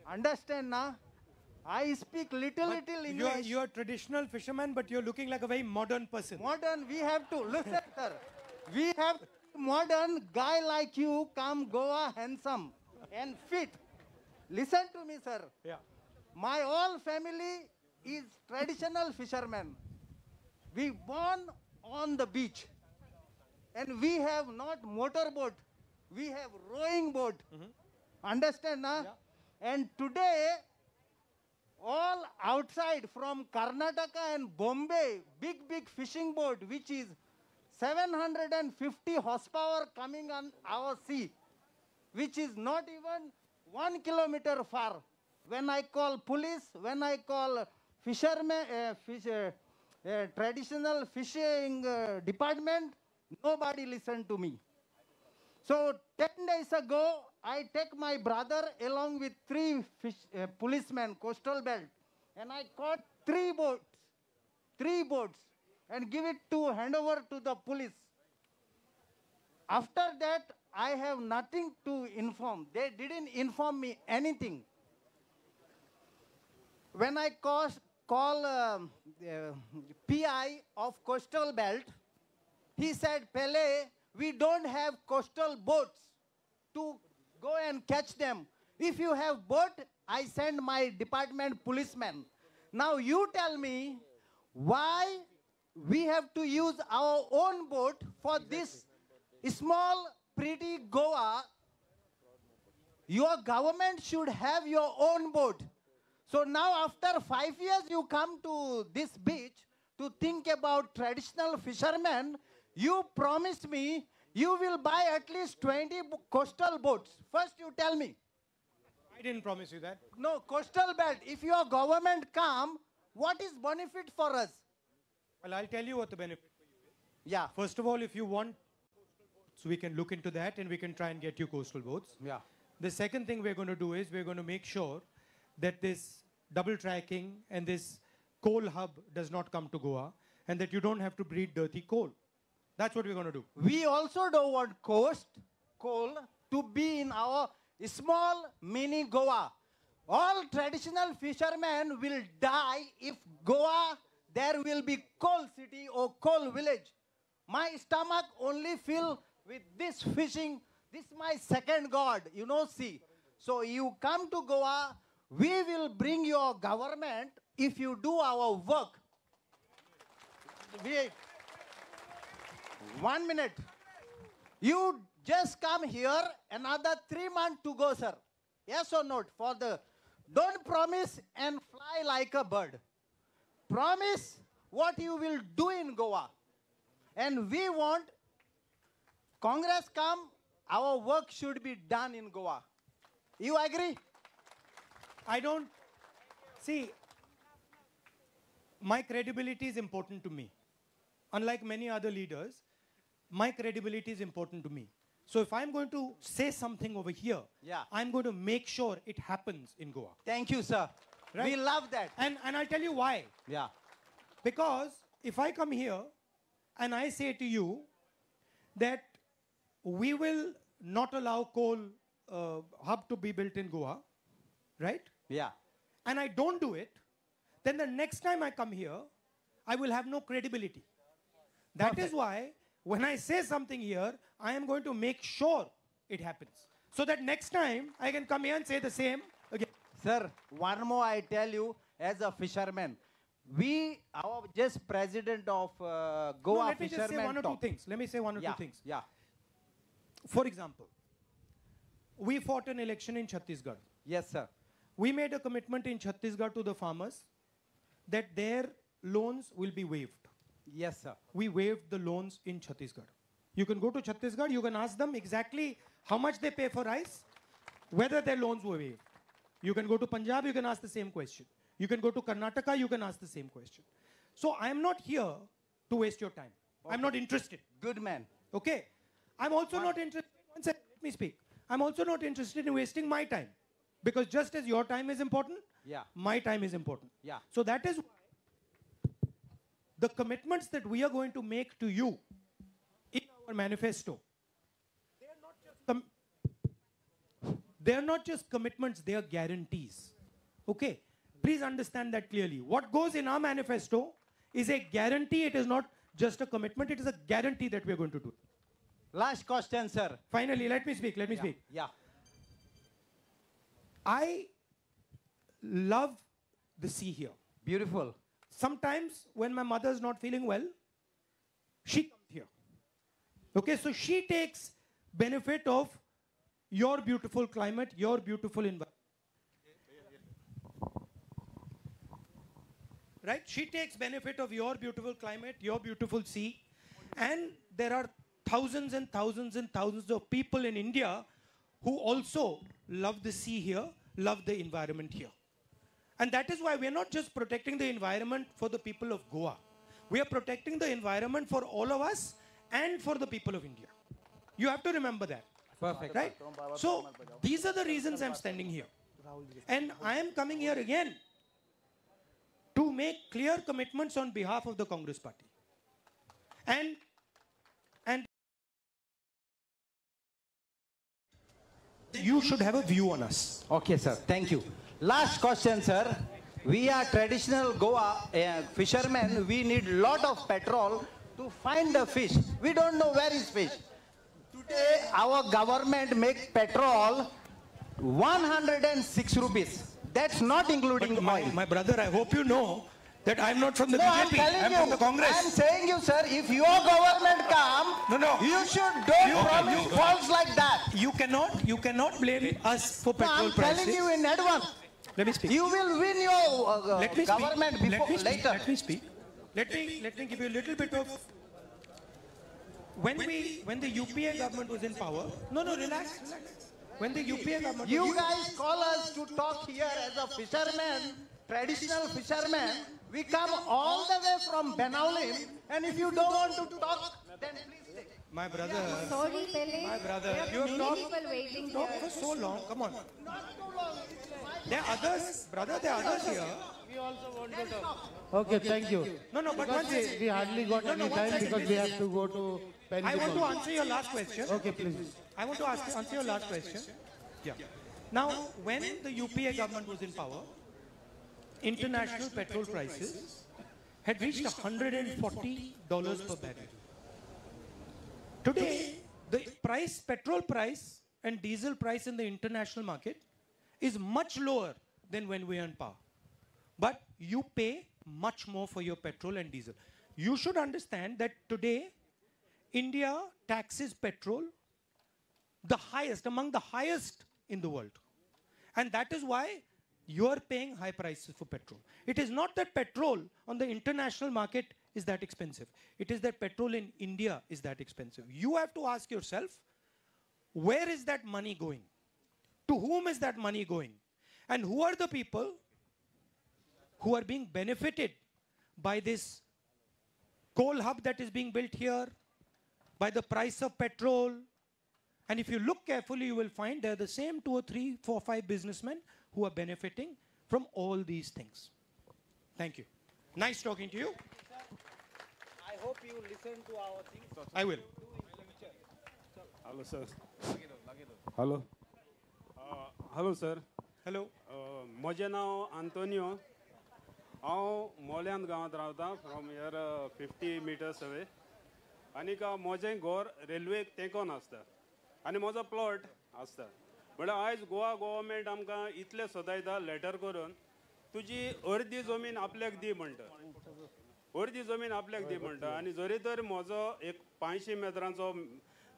Understand now? I speak little English. You're a traditional fisherman, but you're looking like a very modern person. Modern, we have to, listen sir. We have modern guy like you come Goa handsome and fit. Listen to me, sir. Yeah. My whole family is traditional fishermen. We born on the beach. And we have not motorboat. We have rowing boat. Understand, na? Yeah. And today, all outside from Karnataka and Bombay, big fishing boat, which is 750 horsepower coming on our sea, which is not even 1 kilometer far. When I call police, when I call fishermen, traditional fishing department, nobody listened to me. So 10 days ago, I take my brother along with 3 policemen, coastal belt, and I caught 3 boats, and give it to hand over to the police. After that, I have nothing to inform. They didn't inform me anything. When I call PI of coastal belt, he said, Pele, we don't have coastal boats to go and catch them. If you have boat, I send my department policemen. Now you tell me why we have to use our own boat for this small, pretty Goa. Your government should have your own boat. So now after 5 years you come to this beach to think about traditional fishermen. You promised me you will buy at least 20 coastal boats. First you tell me. I didn't promise you that. No, coastal belt. If your government come, what is benefit for us? Well, I'll tell you what the benefit for you is. Yeah. First of all, if you want, so we can look into that and we can try and get you coastal boats. Yeah. The second thing we're going to do is we're going to make sure that this double tracking and this coal hub does not come to Goa and that you don't have to breed dirty coal. That's what we're going to do. We also don't want coal to be in our small mini Goa. All traditional fishermen will die if Goa, there will be coal city or coal village. My stomach only fill with this fishing. This is my second God, you know, see. So you come to Goa, we will bring your government if you do our work. Wait. 1 minute. You just come here, another 3 months to go, sir. Yes or not? For the, don't promise and fly like a bird. Promise what you will do in Goa. And we want Congress come, our work should be done in Goa. You agree? I don't, see, my credibility is important to me. Unlike many other leaders, my credibility is important to me. So if I'm going to say something over here, I'm going to make sure it happens in Goa. Thank you, sir. Right? We love that. And I'll tell you why. Yeah. Because if I come here and I say to you that we will not allow coal hub to be built in Goa, right? Yeah. And I don't do it, then the next time I come here, I will have no credibility. That is why when I say something here, I am going to make sure it happens. So that next time I can come here and say the same again. Sir, one more I tell you, as a fisherman, our just president of Goa No, let me fishermen just say one or two talk. things. Let me say one or two things. Yeah. For example, we fought an election in Chhattisgarh. Yes, sir. We made a commitment in Chhattisgarh to the farmers that their loans will be waived. Yes, sir. We waived the loans in Chhattisgarh. You can go to Chhattisgarh, you can ask them exactly how much they pay for rice, whether their loans were waived. You can go to Punjab, you can ask the same question. You can go to Karnataka, you can ask the same question. So I'm not here to waste your time. I'm not interested. Good man. Okay? I'm also not interested, one second, let me speak. I'm also not interested in wasting my time. Because just as your time is important, my time is important. Yeah. So that is why the commitments that we are going to make to you in our manifesto, they are not just commitments, they are guarantees. Okay? Please understand that clearly. What goes in our manifesto is a guarantee. It is not just a commitment. It is a guarantee that we are going to do. Last question, sir. Finally, let me speak. Let me speak. Yeah. I love the sea here. Beautiful. Sometimes when my mother is not feeling well, she comes here. Okay, so she takes benefit of your beautiful climate, your beautiful environment. Right? She takes benefit of your beautiful climate, your beautiful sea. And there are thousands and thousands and thousands of people in India who also love the sea here, love the environment here. And that is why we are not just protecting the environment for the people of Goa. We are protecting the environment for all of us and for the people of India. You have to remember that. Perfect. Right? So these are the reasons I'm standing here. And I am coming here again to make clear commitments on behalf of the Congress Party. And you should have a view on us. Okay, sir. Thank you. Last question, sir. We are traditional Goa fishermen. We need lot of petrol to find the fish. We don't know where is fish. Today, our government make petrol 106 rupees. That's not including oil. My brother, I hope you know that I'm not from the BJP. I'm you, from the Congress. I'm saying you, sir, if your government come, you should don't promise false like that. You cannot blame us for petrol I'm prices. telling you in advance. Let me speak. You will win your Let me government speak. before later. Let me speak. Let me give you a little bit of. When the UPA government was in power. No, relax. When the UPA government. You guys call us to talk here as a fisherman, traditional fisherman. We come all the way from Benaulim, and if you don't want to talk, then please take. My brother. Sorry, Pele. My brother. There You are have many people waiting talked here. for so long. Come on. There are others, brother. There are others here. We also want to talk. Okay, thank you. No, but because we hardly got any time because we have to go to Penn. I want to answer your last question. Okay, please. I want to answer your last question. Yeah. Now, when the UPA government was in power, international petrol prices had reached $140 per barrel. Today, the petrol price and diesel price in the international market is much lower than when we were in power. But you pay much more for your petrol and diesel. You should understand that today, India taxes petrol the highest, among the highest in the world. And that is why you are paying high prices for petrol. It is not that petrol on the international market is that expensive. It is that petrol in India is that expensive. You have to ask yourself, where is that money going? To whom is that money going? And who are the people who are being benefited by this coal hub that is being built here, by the price of petrol? And if you look carefully, you will find they're the same 2 or 3, 4, 5 businessmen who are benefiting from all these things. Thank you. Nice talking to you. I hope you listen to our things. I will. Hello, sir. Hello. Hello, sir. Hello. म्हजें नांव आंतोनियो. हांव मोल्यान गांवांत रावतां from here 50 metres away. आनीक म्हजें घर रेल्वेक तेंकोन आसता आनी म्हजो प्लॉट आसता. म्हळ्यार आयज गोवा गव्हर्मेंट आमकां इतलें सदायता लेटर करून तुजी अर्दी जमीन आपल्याक दी म्हणटा. अर्दी जमीन आपल्याक दी म्हणटा आनी जरी तर म्हजो एक 500 मेत्रांचो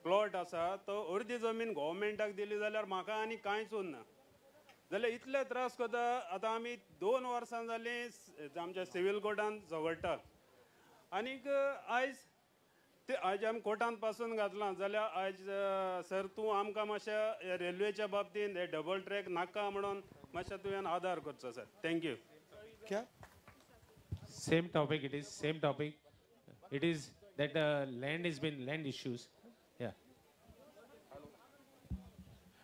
प्लॉट आसा तो अर्दी जमीन गव्हर्मेंटाक दिली जाल्यार म्हाका आनी कांयच उरना. जाल्यार इतले त्रास करता. आतां आमी 2 वर्सां जालीं आमच्या सिव्हील कोर्टान झगडटा आनीक आयज ते आज आमी कोर्टान पासून घातलां जाल्यार आयज सर तूं आमकां मातशें रेल्वेच्या बाबतींत हे डबल ट्रॅक नाका म्हणून मातशें तुवें आदार करचो sir. Thank you. Same topic it is, same topic. It is that land has been land issues. Yeah.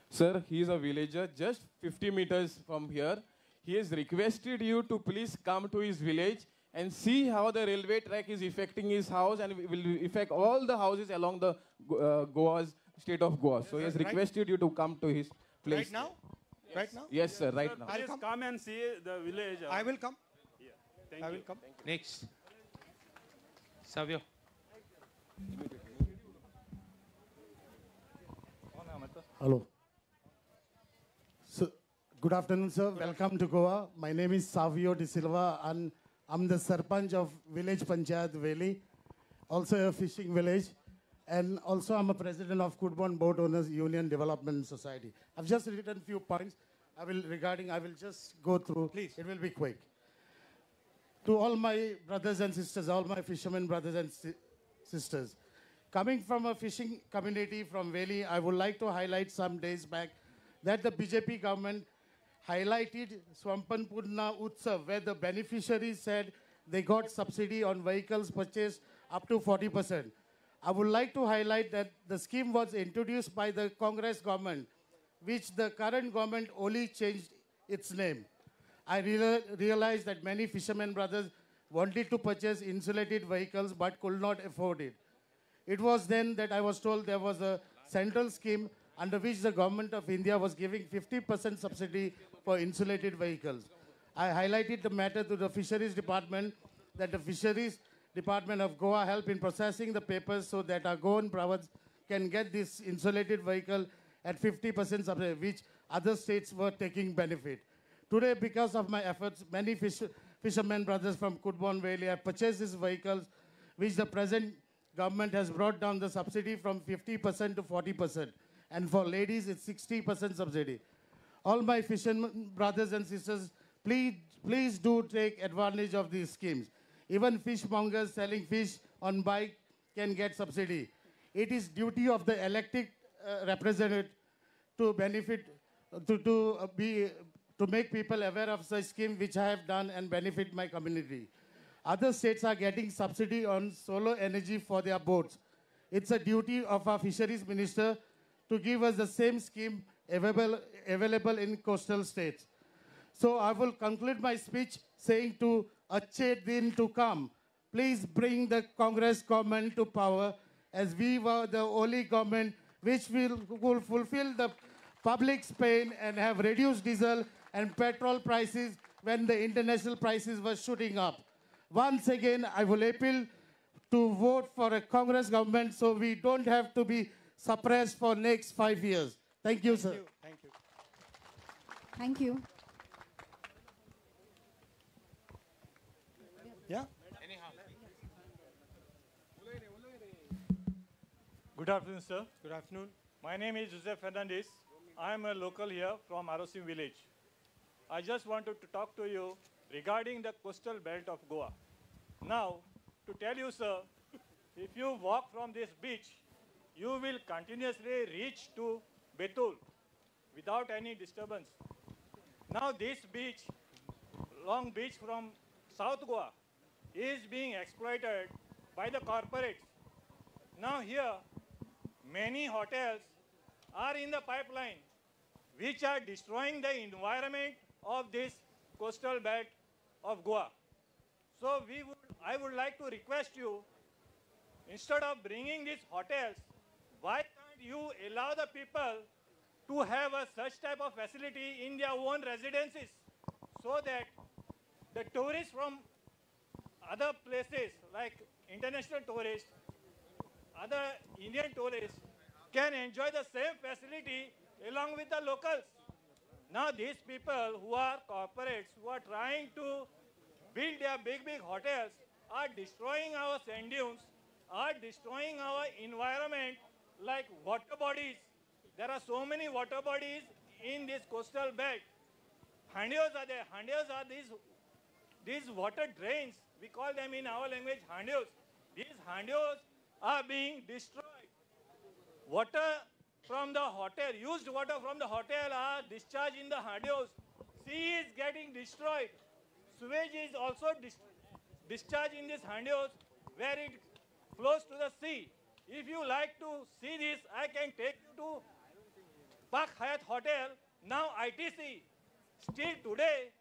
Sir, he is a villager just 50 meters from here. He has requested you to please come to his village and see how the railway track is affecting his house and will affect all the houses along the Goa's state of Goa. So he has requested you to come to his place. Right now? Right now? Yes, sir, right now. Please come and see the village. I will come. Yeah. Thank I you. will come. Next. Savio. Hello. So, good afternoon, sir. Welcome to Goa. My name is Savio De Silva, and I'm the Sarpanch of Village Panchayat Veli, also a fishing village, and also I'm a president of Kudbon Boat Owners Union Development Society. I've just written a few points. I will just go through. Please. It will be quick. To all my brothers and sisters, all my fishermen brothers and sisters, coming from a fishing community from Veli, I would like to highlight some days back that the BJP government highlighted Swampanpurna Utsav, where the beneficiaries said they got subsidy on vehicles purchased up to 40%. I would like to highlight that the scheme was introduced by the Congress government, which the current government only changed its name. I realized that many fishermen brothers wanted to purchase insulated vehicles but could not afford it. It was then that I was told there was a central scheme under which the government of India was giving 50% subsidy for insulated vehicles. I highlighted the matter to the Fisheries Department that the Fisheries Department of Goa help in processing the papers so that our Goan brothers can get this insulated vehicle at 50% subsidy, which other states were taking benefit. Today, because of my efforts, many fishermen brothers from Kudbon Valley have purchased these vehicles, which the present government has brought down the subsidy from 50% to 40%. And for ladies, it's 60% subsidy. All my fishermen brothers and sisters, please do take advantage of these schemes. Even fishmongers selling fish on bike can get subsidy. It is duty of the elected representative to benefit, to make people aware of such scheme which I have done and benefit my community. Other states are getting subsidy on solar energy for their boats. It's a duty of our fisheries minister to give us the same scheme available in coastal states. So I will conclude my speech saying to Acche Din to come, please bring the Congress government to power, as we were the only government which will fulfill the public's pain and have reduced diesel and petrol prices when the international prices were shooting up. Once again, I will appeal to vote for a Congress government so we don't have to be suppressed for next 5 years. Thank you, sir. Thank you. Thank you. Yeah? Good afternoon, sir. Good afternoon. My name is Joseph Fernandez. I am a local here from Arosim village. I just wanted to talk to you regarding the coastal belt of Goa. Now, to tell you, sir, if you walk from this beach, you will continuously reach to Betul without any disturbance. Now, this beach, Long Beach from South Goa, is being exploited by the corporates. Now here, many hotels are in the pipeline, which are destroying the environment of this coastal belt of Goa. So I would like to request you, instead of bringing these hotels, why can't you allow the people to have such type of facility in their own residences, so that the tourists from other places, like international tourists, other Indian tourists, can enjoy the same facility along with the locals. Now these people who are corporates, who are trying to build their big hotels, are destroying our sand dunes, are destroying our environment, like water bodies. There are so many water bodies in this coastal belt. Handios are there. Handios are these water drains. We call them in our language handios. These handios are being destroyed. Water from the hotel, used water from the hotel are discharged in the handios. Sea is getting destroyed. Sewage is also discharged in these handios where it flows to the sea. If you like to see this, I can take you to Park Hyatt Hotel, now ITC. Still today,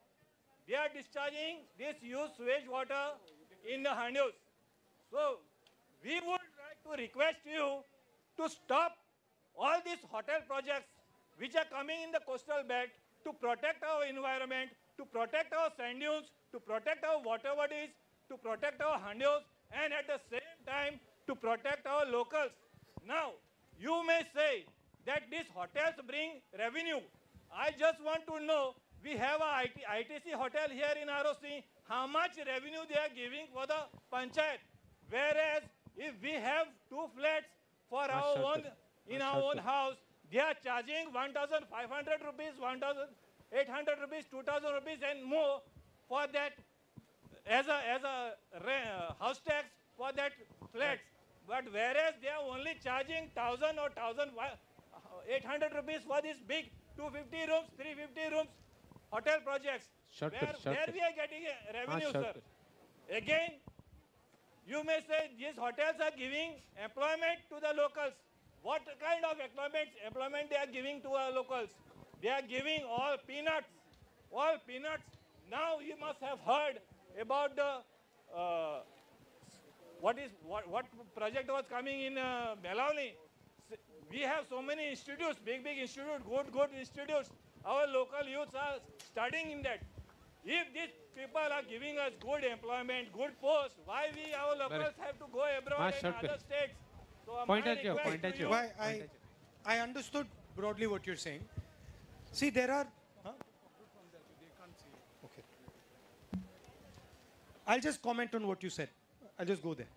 they are discharging this used sewage water in the handios. So, we would like to request you to stop all these hotel projects which are coming in the coastal belt to protect our environment, to protect our sand dunes, to protect our water bodies, to protect our handios, and at the same time to protect our locals. Now, you may say that these hotels bring revenue. I just want to know, we have a ITC hotel here in ROC, how much revenue they are giving for the panchayat. Whereas, if we have 2 flats for our own, in our own house, they are charging 1,500 rupees, 1,800 rupees, 2,000 rupees and more for that as a house tax for that flats. But whereas they are only charging 1,000 or 1,800 rupees for this big 250 rooms, 350 rooms hotel projects. Where we are getting a revenue, sir. Again, you may say these hotels are giving employment to the locals. What kind of employment they are giving to our locals? They are giving all peanuts, all peanuts. Now you must have heard about the what project was coming in Belauni. We have so many institutes, big institutes, good institutes. Our local youths are studying in that. If these people are giving us good employment, good posts, why we, our locals, have to go abroad in other states? So Point at you. Why I understood broadly what you're saying. See, there are... Okay. I'll just comment on what you said. I'll just go there.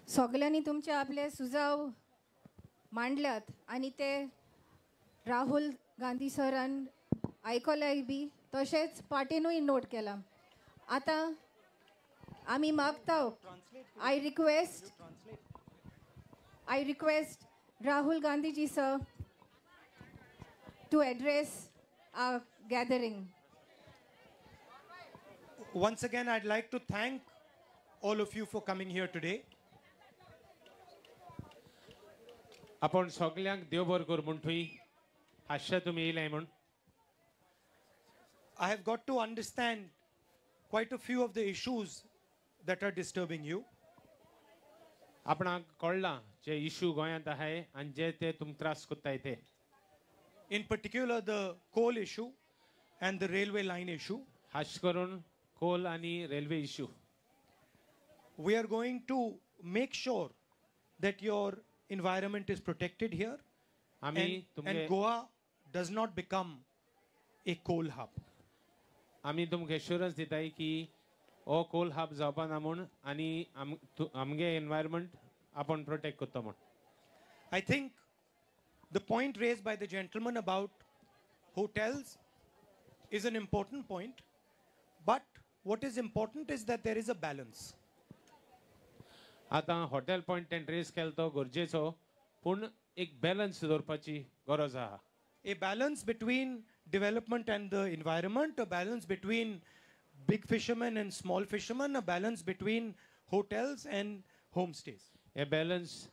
सगळ्यांनी तुमचे आपले सुझाव मांडल्यात आणि ते राहुल गांधी सरान आयकलाय B तशेंच पार्टीनूय note केला. आता आमी मागता I request Rahul Gandhi ji sir to address our gathering. Once again, I'd like to thank all of you for coming here today. आपण सगळ्यांक देव बरें कर म्हूण थंय हास्य तुमी येयलाय म्हूण. I have got to understand quite a few of the issues that are disturbing you. आपणाक कळला जे इश्यू गोंयांत आहाय आनी जे ते तुमकां त्रास कोत्ताय ते. In particular, the coal issue and the railway line issue. खास करून कोल आनी railway issue. We are going to make sure that your environment is protected here and Goa does not become a coal hub. आमी तुमकां assurance दिताय की हो कोल hub जावपा ना म्हूण आनी आमगे एनवायरमेंट आपण प्रोटेक्ट करता म्हूण. I think the point raised by the gentleman about hotels is an important point, but what is important is that there is a balance. आतां हॉटेल पॉयंट तें रेज केलो तो गरजेचो पूण एक बॅलन्स दवरपाची गरज आहा. A balance between development and the environment, a balance between big fishermen and small fishermen, a balance between hotels and homestays. A balance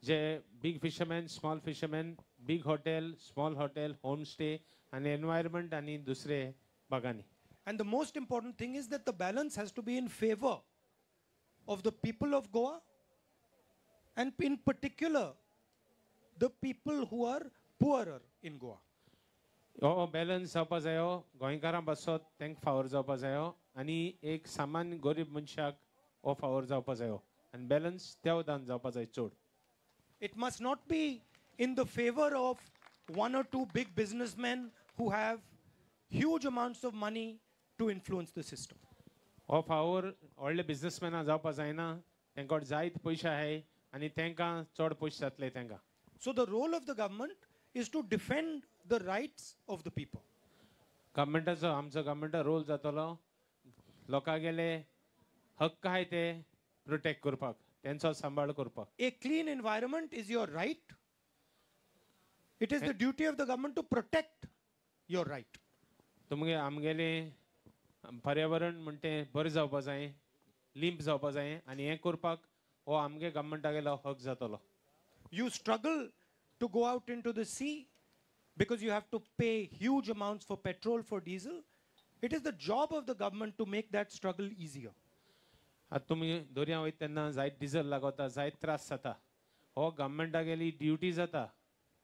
J big fishermen, small fishermen, big hotel, small hotel, homestay and environment आणि दुसरे बागानी. And the most important thing is that the balance has to be in favor of the people of Goa and in particular the people who are poorer in Goa. हो balance जावपा जायो गोंयकारां बसत तांकां फावर जावपा जायो आनी एक सामान्य गरीब मनशाक हो फावर जावपा जायो आनी बॅलन्स त्या उदान जावपा जाय चड. It must not be in the favor of one or two big businessmen who have huge amounts of money to influence the system. हो फावर व्हडले बिझनेसमॅनां जावपा जायना तांकां जायत पयशे आहाय आनी तांकां चड पयशे जातले तांकां. So the role of the government is to defend the rights of the people. गव्हर्मेंटाचो आमचो गव्हर्मेंटा रोल जातलो लोकांगेले हक्क आहाय ते प्रोटेक्ट करपाक, त्यांचो सांबाळ करपाक. A clean environment is your right. It is the duty of the government to protect your right. तुमगे आमगेले पर्यावरण म्हणते बरें जावपा जाय, लिंप जावपा जाय, आनी हें करपाक हो आमगे गव्हर्मेंटागेलो हक जातलो. You struggle to go out into the sea because you have to pay huge amounts for petrol, for diesel. It is the job of the government to make that struggle easier. आतां तुमी दर्या वयता तेन्ना जायत diesel लागता, जायत त्रास जाता. हो गव्हर्मेंटागेली ड्युटी जाता,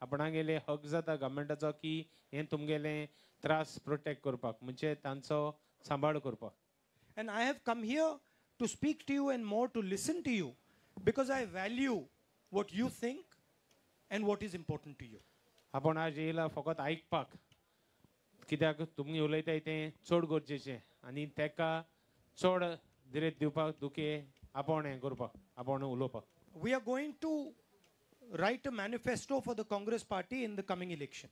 आपणागेले हक जाता गव्हर्मेंटाचो की हें तुमगेले त्रास प्रोटेक्ट करपाक, म्हणजे तांचो सांबाळ करपाक. And I have come here to speak to you and more to listen to you because I value what you think and what is important to you. आपण आज येयला फकत आयकपाक, कित्याक तुमी उलयताय तें चड गरजेचें आनी तेका चड दिरेत दिवपाक दुखे आपण हें करपाक, आपण उलोवपाक. We are going to write a manifesto for the Congress party in the coming election.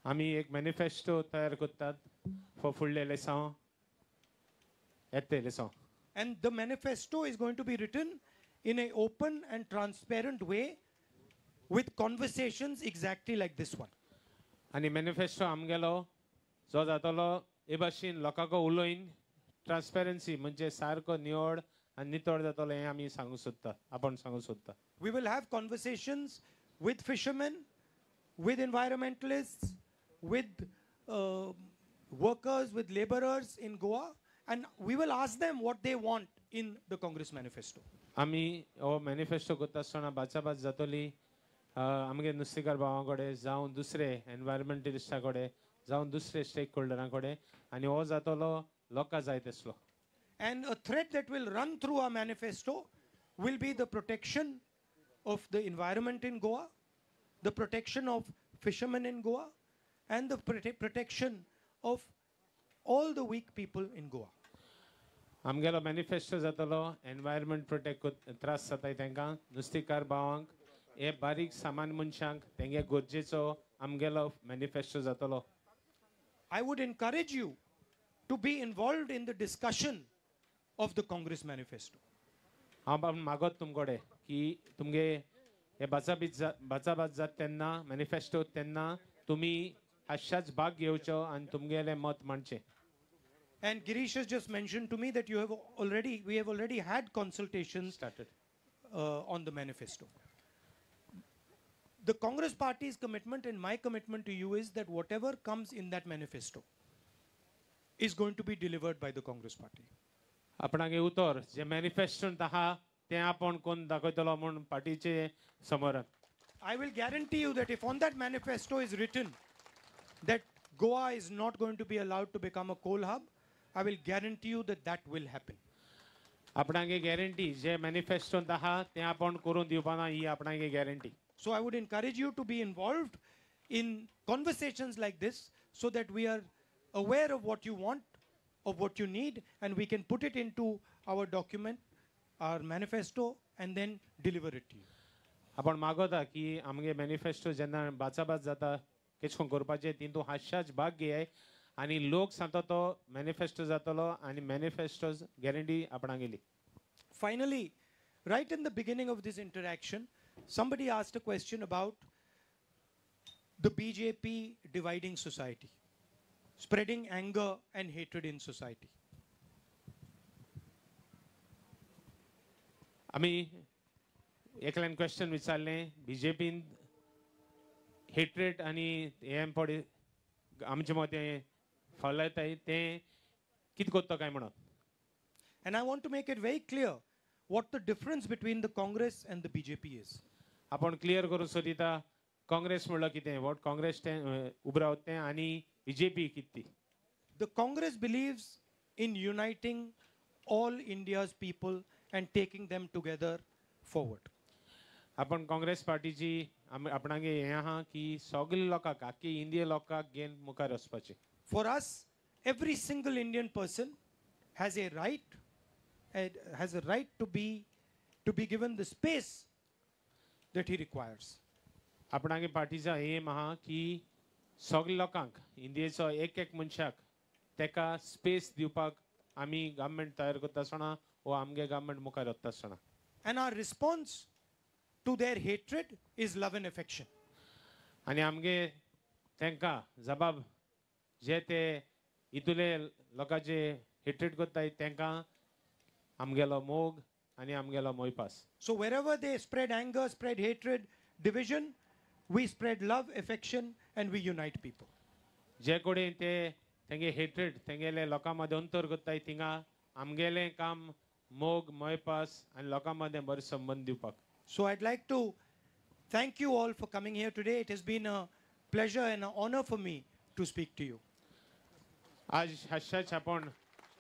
आमी एक मॅनिफेस्टो तयार करतात फॉर फुडले इलेक्शन, येते election. And the manifesto is going to be written in an open and transparent way with conversations exactly like this one. आनी manifesto आमगेलो जो जातलो हे भाशेन लोकांक उलोवन ट्रान्सपेरन्सी म्हणजे सारको निवड आनी नितळ जातलो हें आमी सांगूंक सोदता, आपण सांगूंक सोदता. We will have conversations with fishermen, with environmentalists, with workers, with laborers in Goa, and we will ask them what they want in the Congress manifesto. आमी हो मॅनिफेस्टो करता आसतना बाचाबाच जातली आमगे नुस्तेकार भावां कडेन जावं दुसरे एनवायरमेंटलिस्टा कडेन जावं दुसरे स्टेक होल्डरां कडेन, आनी हो जातलो लोकां जाय तसलो. And a thread that will run through our manifesto will be the protection of the environment in Goa, the protection of fishermen in Goa, and the protection of all the weak people in Goa. आमगेलो manifesto जातलो environment protect त्रास जाताय तांकां, नुस्तेकार भावांक, हे बारीक सामान मनशांक तेंगे गरजेचो आमगेलो मॅनिफेस्टो जातलो. I would encourage you to be involved in the discussion of the Congress manifesto. हांव मागोत तुमकोडे की तुमगे हे बाचाबाच जाता तेन्ना मॅनिफेस्टो तेन्ना तुमी हास्याच भाग घेवचो आनी तुमगेलें मत मांडचें. And Girish has just mentioned to me that we have already had consultations on the manifesto. The Congress party's commitment and my commitment to you is that whatever comes in that manifesto is going to be delivered by the Congress party. आपणागे उतर जे मॅनिफेस्टोंत आहा तें आपण कोण दाखयतलो म्हूण पार्टीचे समोर. I will guarantee you that if on that manifesto is written that Goa is not going to be allowed to become a coal hub, I will guarantee you that that will happen. आपणागे guarantee जे मॅनिफेस्टोंत आहा तें आपण करून दिवपाना ही आपणागे guarantee. So I would encourage you to be involved in conversations like this so that we are aware of what you want, of what you need, and we can put it into our document, our manifesto, and then deliver it to you. आपण मागोता की आमगे manifesto जेन्ना बाचाबाच जाता कितें करून करपाचें तितून हास्याच भाग घेयाय आनी लोक सांगता तो मॅनिफेस्टो जातलो आनी मॅनिफेस्टो गॅरंटी आपणागेली. Finally, right in the beginning of this interaction, somebody asked a question about the BJP dividing society, spreading anger and hatred in society. आमी एकल्यान क्वेश्चन विचारलें बीजेपीन हेट्रेट आनी हें पडे आमचे मतें फलयताय तें कितें कोत्तो काय म्हणून. And I want to make it very clear what the difference between the Congress and the BJP is. आपण क्लियर करून सोदिता काँग्रेस म्हणलो कितें, वॉट काँग्रेस तें उबरावत तें आनी बीजेपी कितें. The Congress believes in uniting all India's people and taking them together forward. आपण काँग्रेस पार्टीची आपणागे हें आहा की सगळे लोकांक आख्खी इंडिया लोकांक घेवन मुखार वचपाचें. For us, every single Indian person has a right to be given the space that he requires. आपणागे पार्टीचा एम आहा की सगळे लोकांक इंडियेचो एक एक मनशाक तेका स्पेस दिवपाक आमी गवर्नमेंट तयार करता आसतना वो आमगे गवर्नमेंट मुखार वता आसतना. And our response to their hatred is love and affection. आनी आमगे तेंका जबाब जे ते इतुले लोकांचे हेट्रेड करताय तेंका आमगेलो मोग आनी आमगेलो मोयपास. So wherever they spread anger, spread hatred, division, we spread love, affection, and we unite people. J codeine ते तेंगे हेट्रेड तेंगेले लोकां मदें अंतर करताय थिंगा आमगेले काम मोग मोयपास आनी लोकां मदें बरो संबंध दिवपाक. So I'd like to thank you all for coming here today. It has been a pleasure and an honor for me to speak to you. आज हास्याच आपण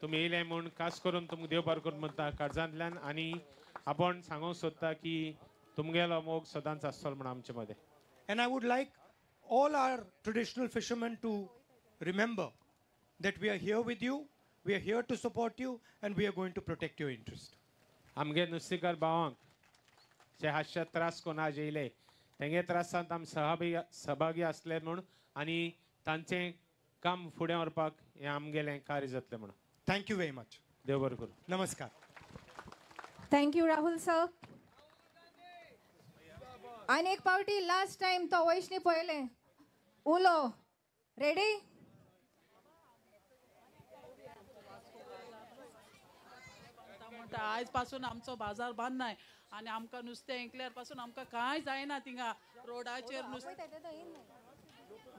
तुम्ही येयले म्हूण खास करून तुमकां देव बरें करूं म्हणटा काळजांतल्यान आनी आपण सांगूंक सोदता की तुमगेलो मोग सदांच आसतलो म्हण आमचे मदें. And I would like all our traditional fishermen to remember that we are here with you, we are here to support you, and we are going to protect your interest. आमगे नुस्तेकार भावांक जे हास्यात त्रास कोण आज येयले तेंगे त्रासांत आमी सहभागी आसले म्हूण आनी तांचें काम फुडें व्हरपाक हें आमगेलें कार्य जातलें म्हूण. Thank you very much. देव बरें करूं. Namaskar. Thank you, Rahul sir. आणि एक पावटी लास्ट टाइम तो वैष्णी पळयले उलो रेडी. आयज पासून आमचो बाजार बंद नाय आणि आमकां नुस्तें इंकल्यार पासून आमकां कांय जायना थिंगा रोडाचेर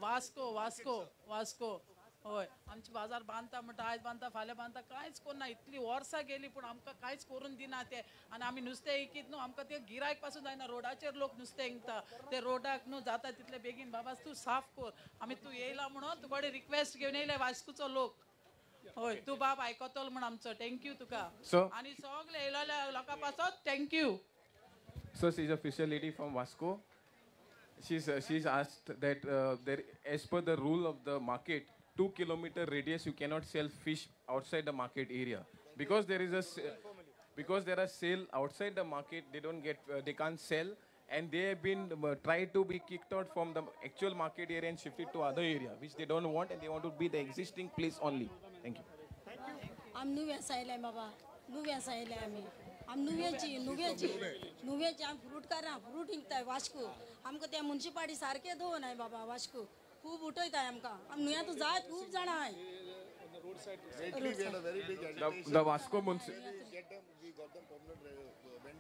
वास्को वास्को वास्को हय आमचे बाजार बांदता म्हणटा आयज बांदता फाल्यां बांदता कांयच कोन्ना इतली वर्सां गेली पूण आमकां कांयच करून दिना ते आनी आमी नुस्तें इकीत न्हू आमकां ते गिरायक पासून जायना रोडाचेर लोक नुस्तें इंकता ते रोडाक न्हू जाता तितले बेगीन बाबा तूं साफ कर आमी तूं येयला म्हणून तुका रिक्वेस्ट घेवन येयले वास्कोचो लोक. होय तू बाब आयकतलो म्हण आमचो थँक्यू तुका आनी सगळे येयलेल्या लोकां पासत thank you. So she's a fisher lady from Vasco. She's asked that there, as per the rule of the market, 2 kilometer radius you cannot sell fish outside the market area because there is because there are sale outside the market they can't sell and they have been tried to be kicked out from the actual market area and shifted to other area which they don't want and they want to be the existing place only. Thank you. आम नुव्यास आयले बाबा नुव्यास आयले आम नुव्याची आम fruit कारां fruit इंकताय Vasco आमकां त्या municipality सारके दवरनाय बाबा Vasco खूब उठयताय आमकां आम नुयां जायत खूब जाणां आहाय. The Vasco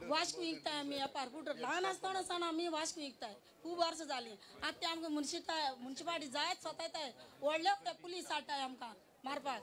वास्को विकताय आमी वेपार कुठं ल्हान आसतना सावन आमी वास्को विकताय खूब वर्सां जालीं आतां ते आमकां मुन्सिपालिटी जायत स्वतायताय व्हडले पुलीस हाडटाय आमकां मारपाक.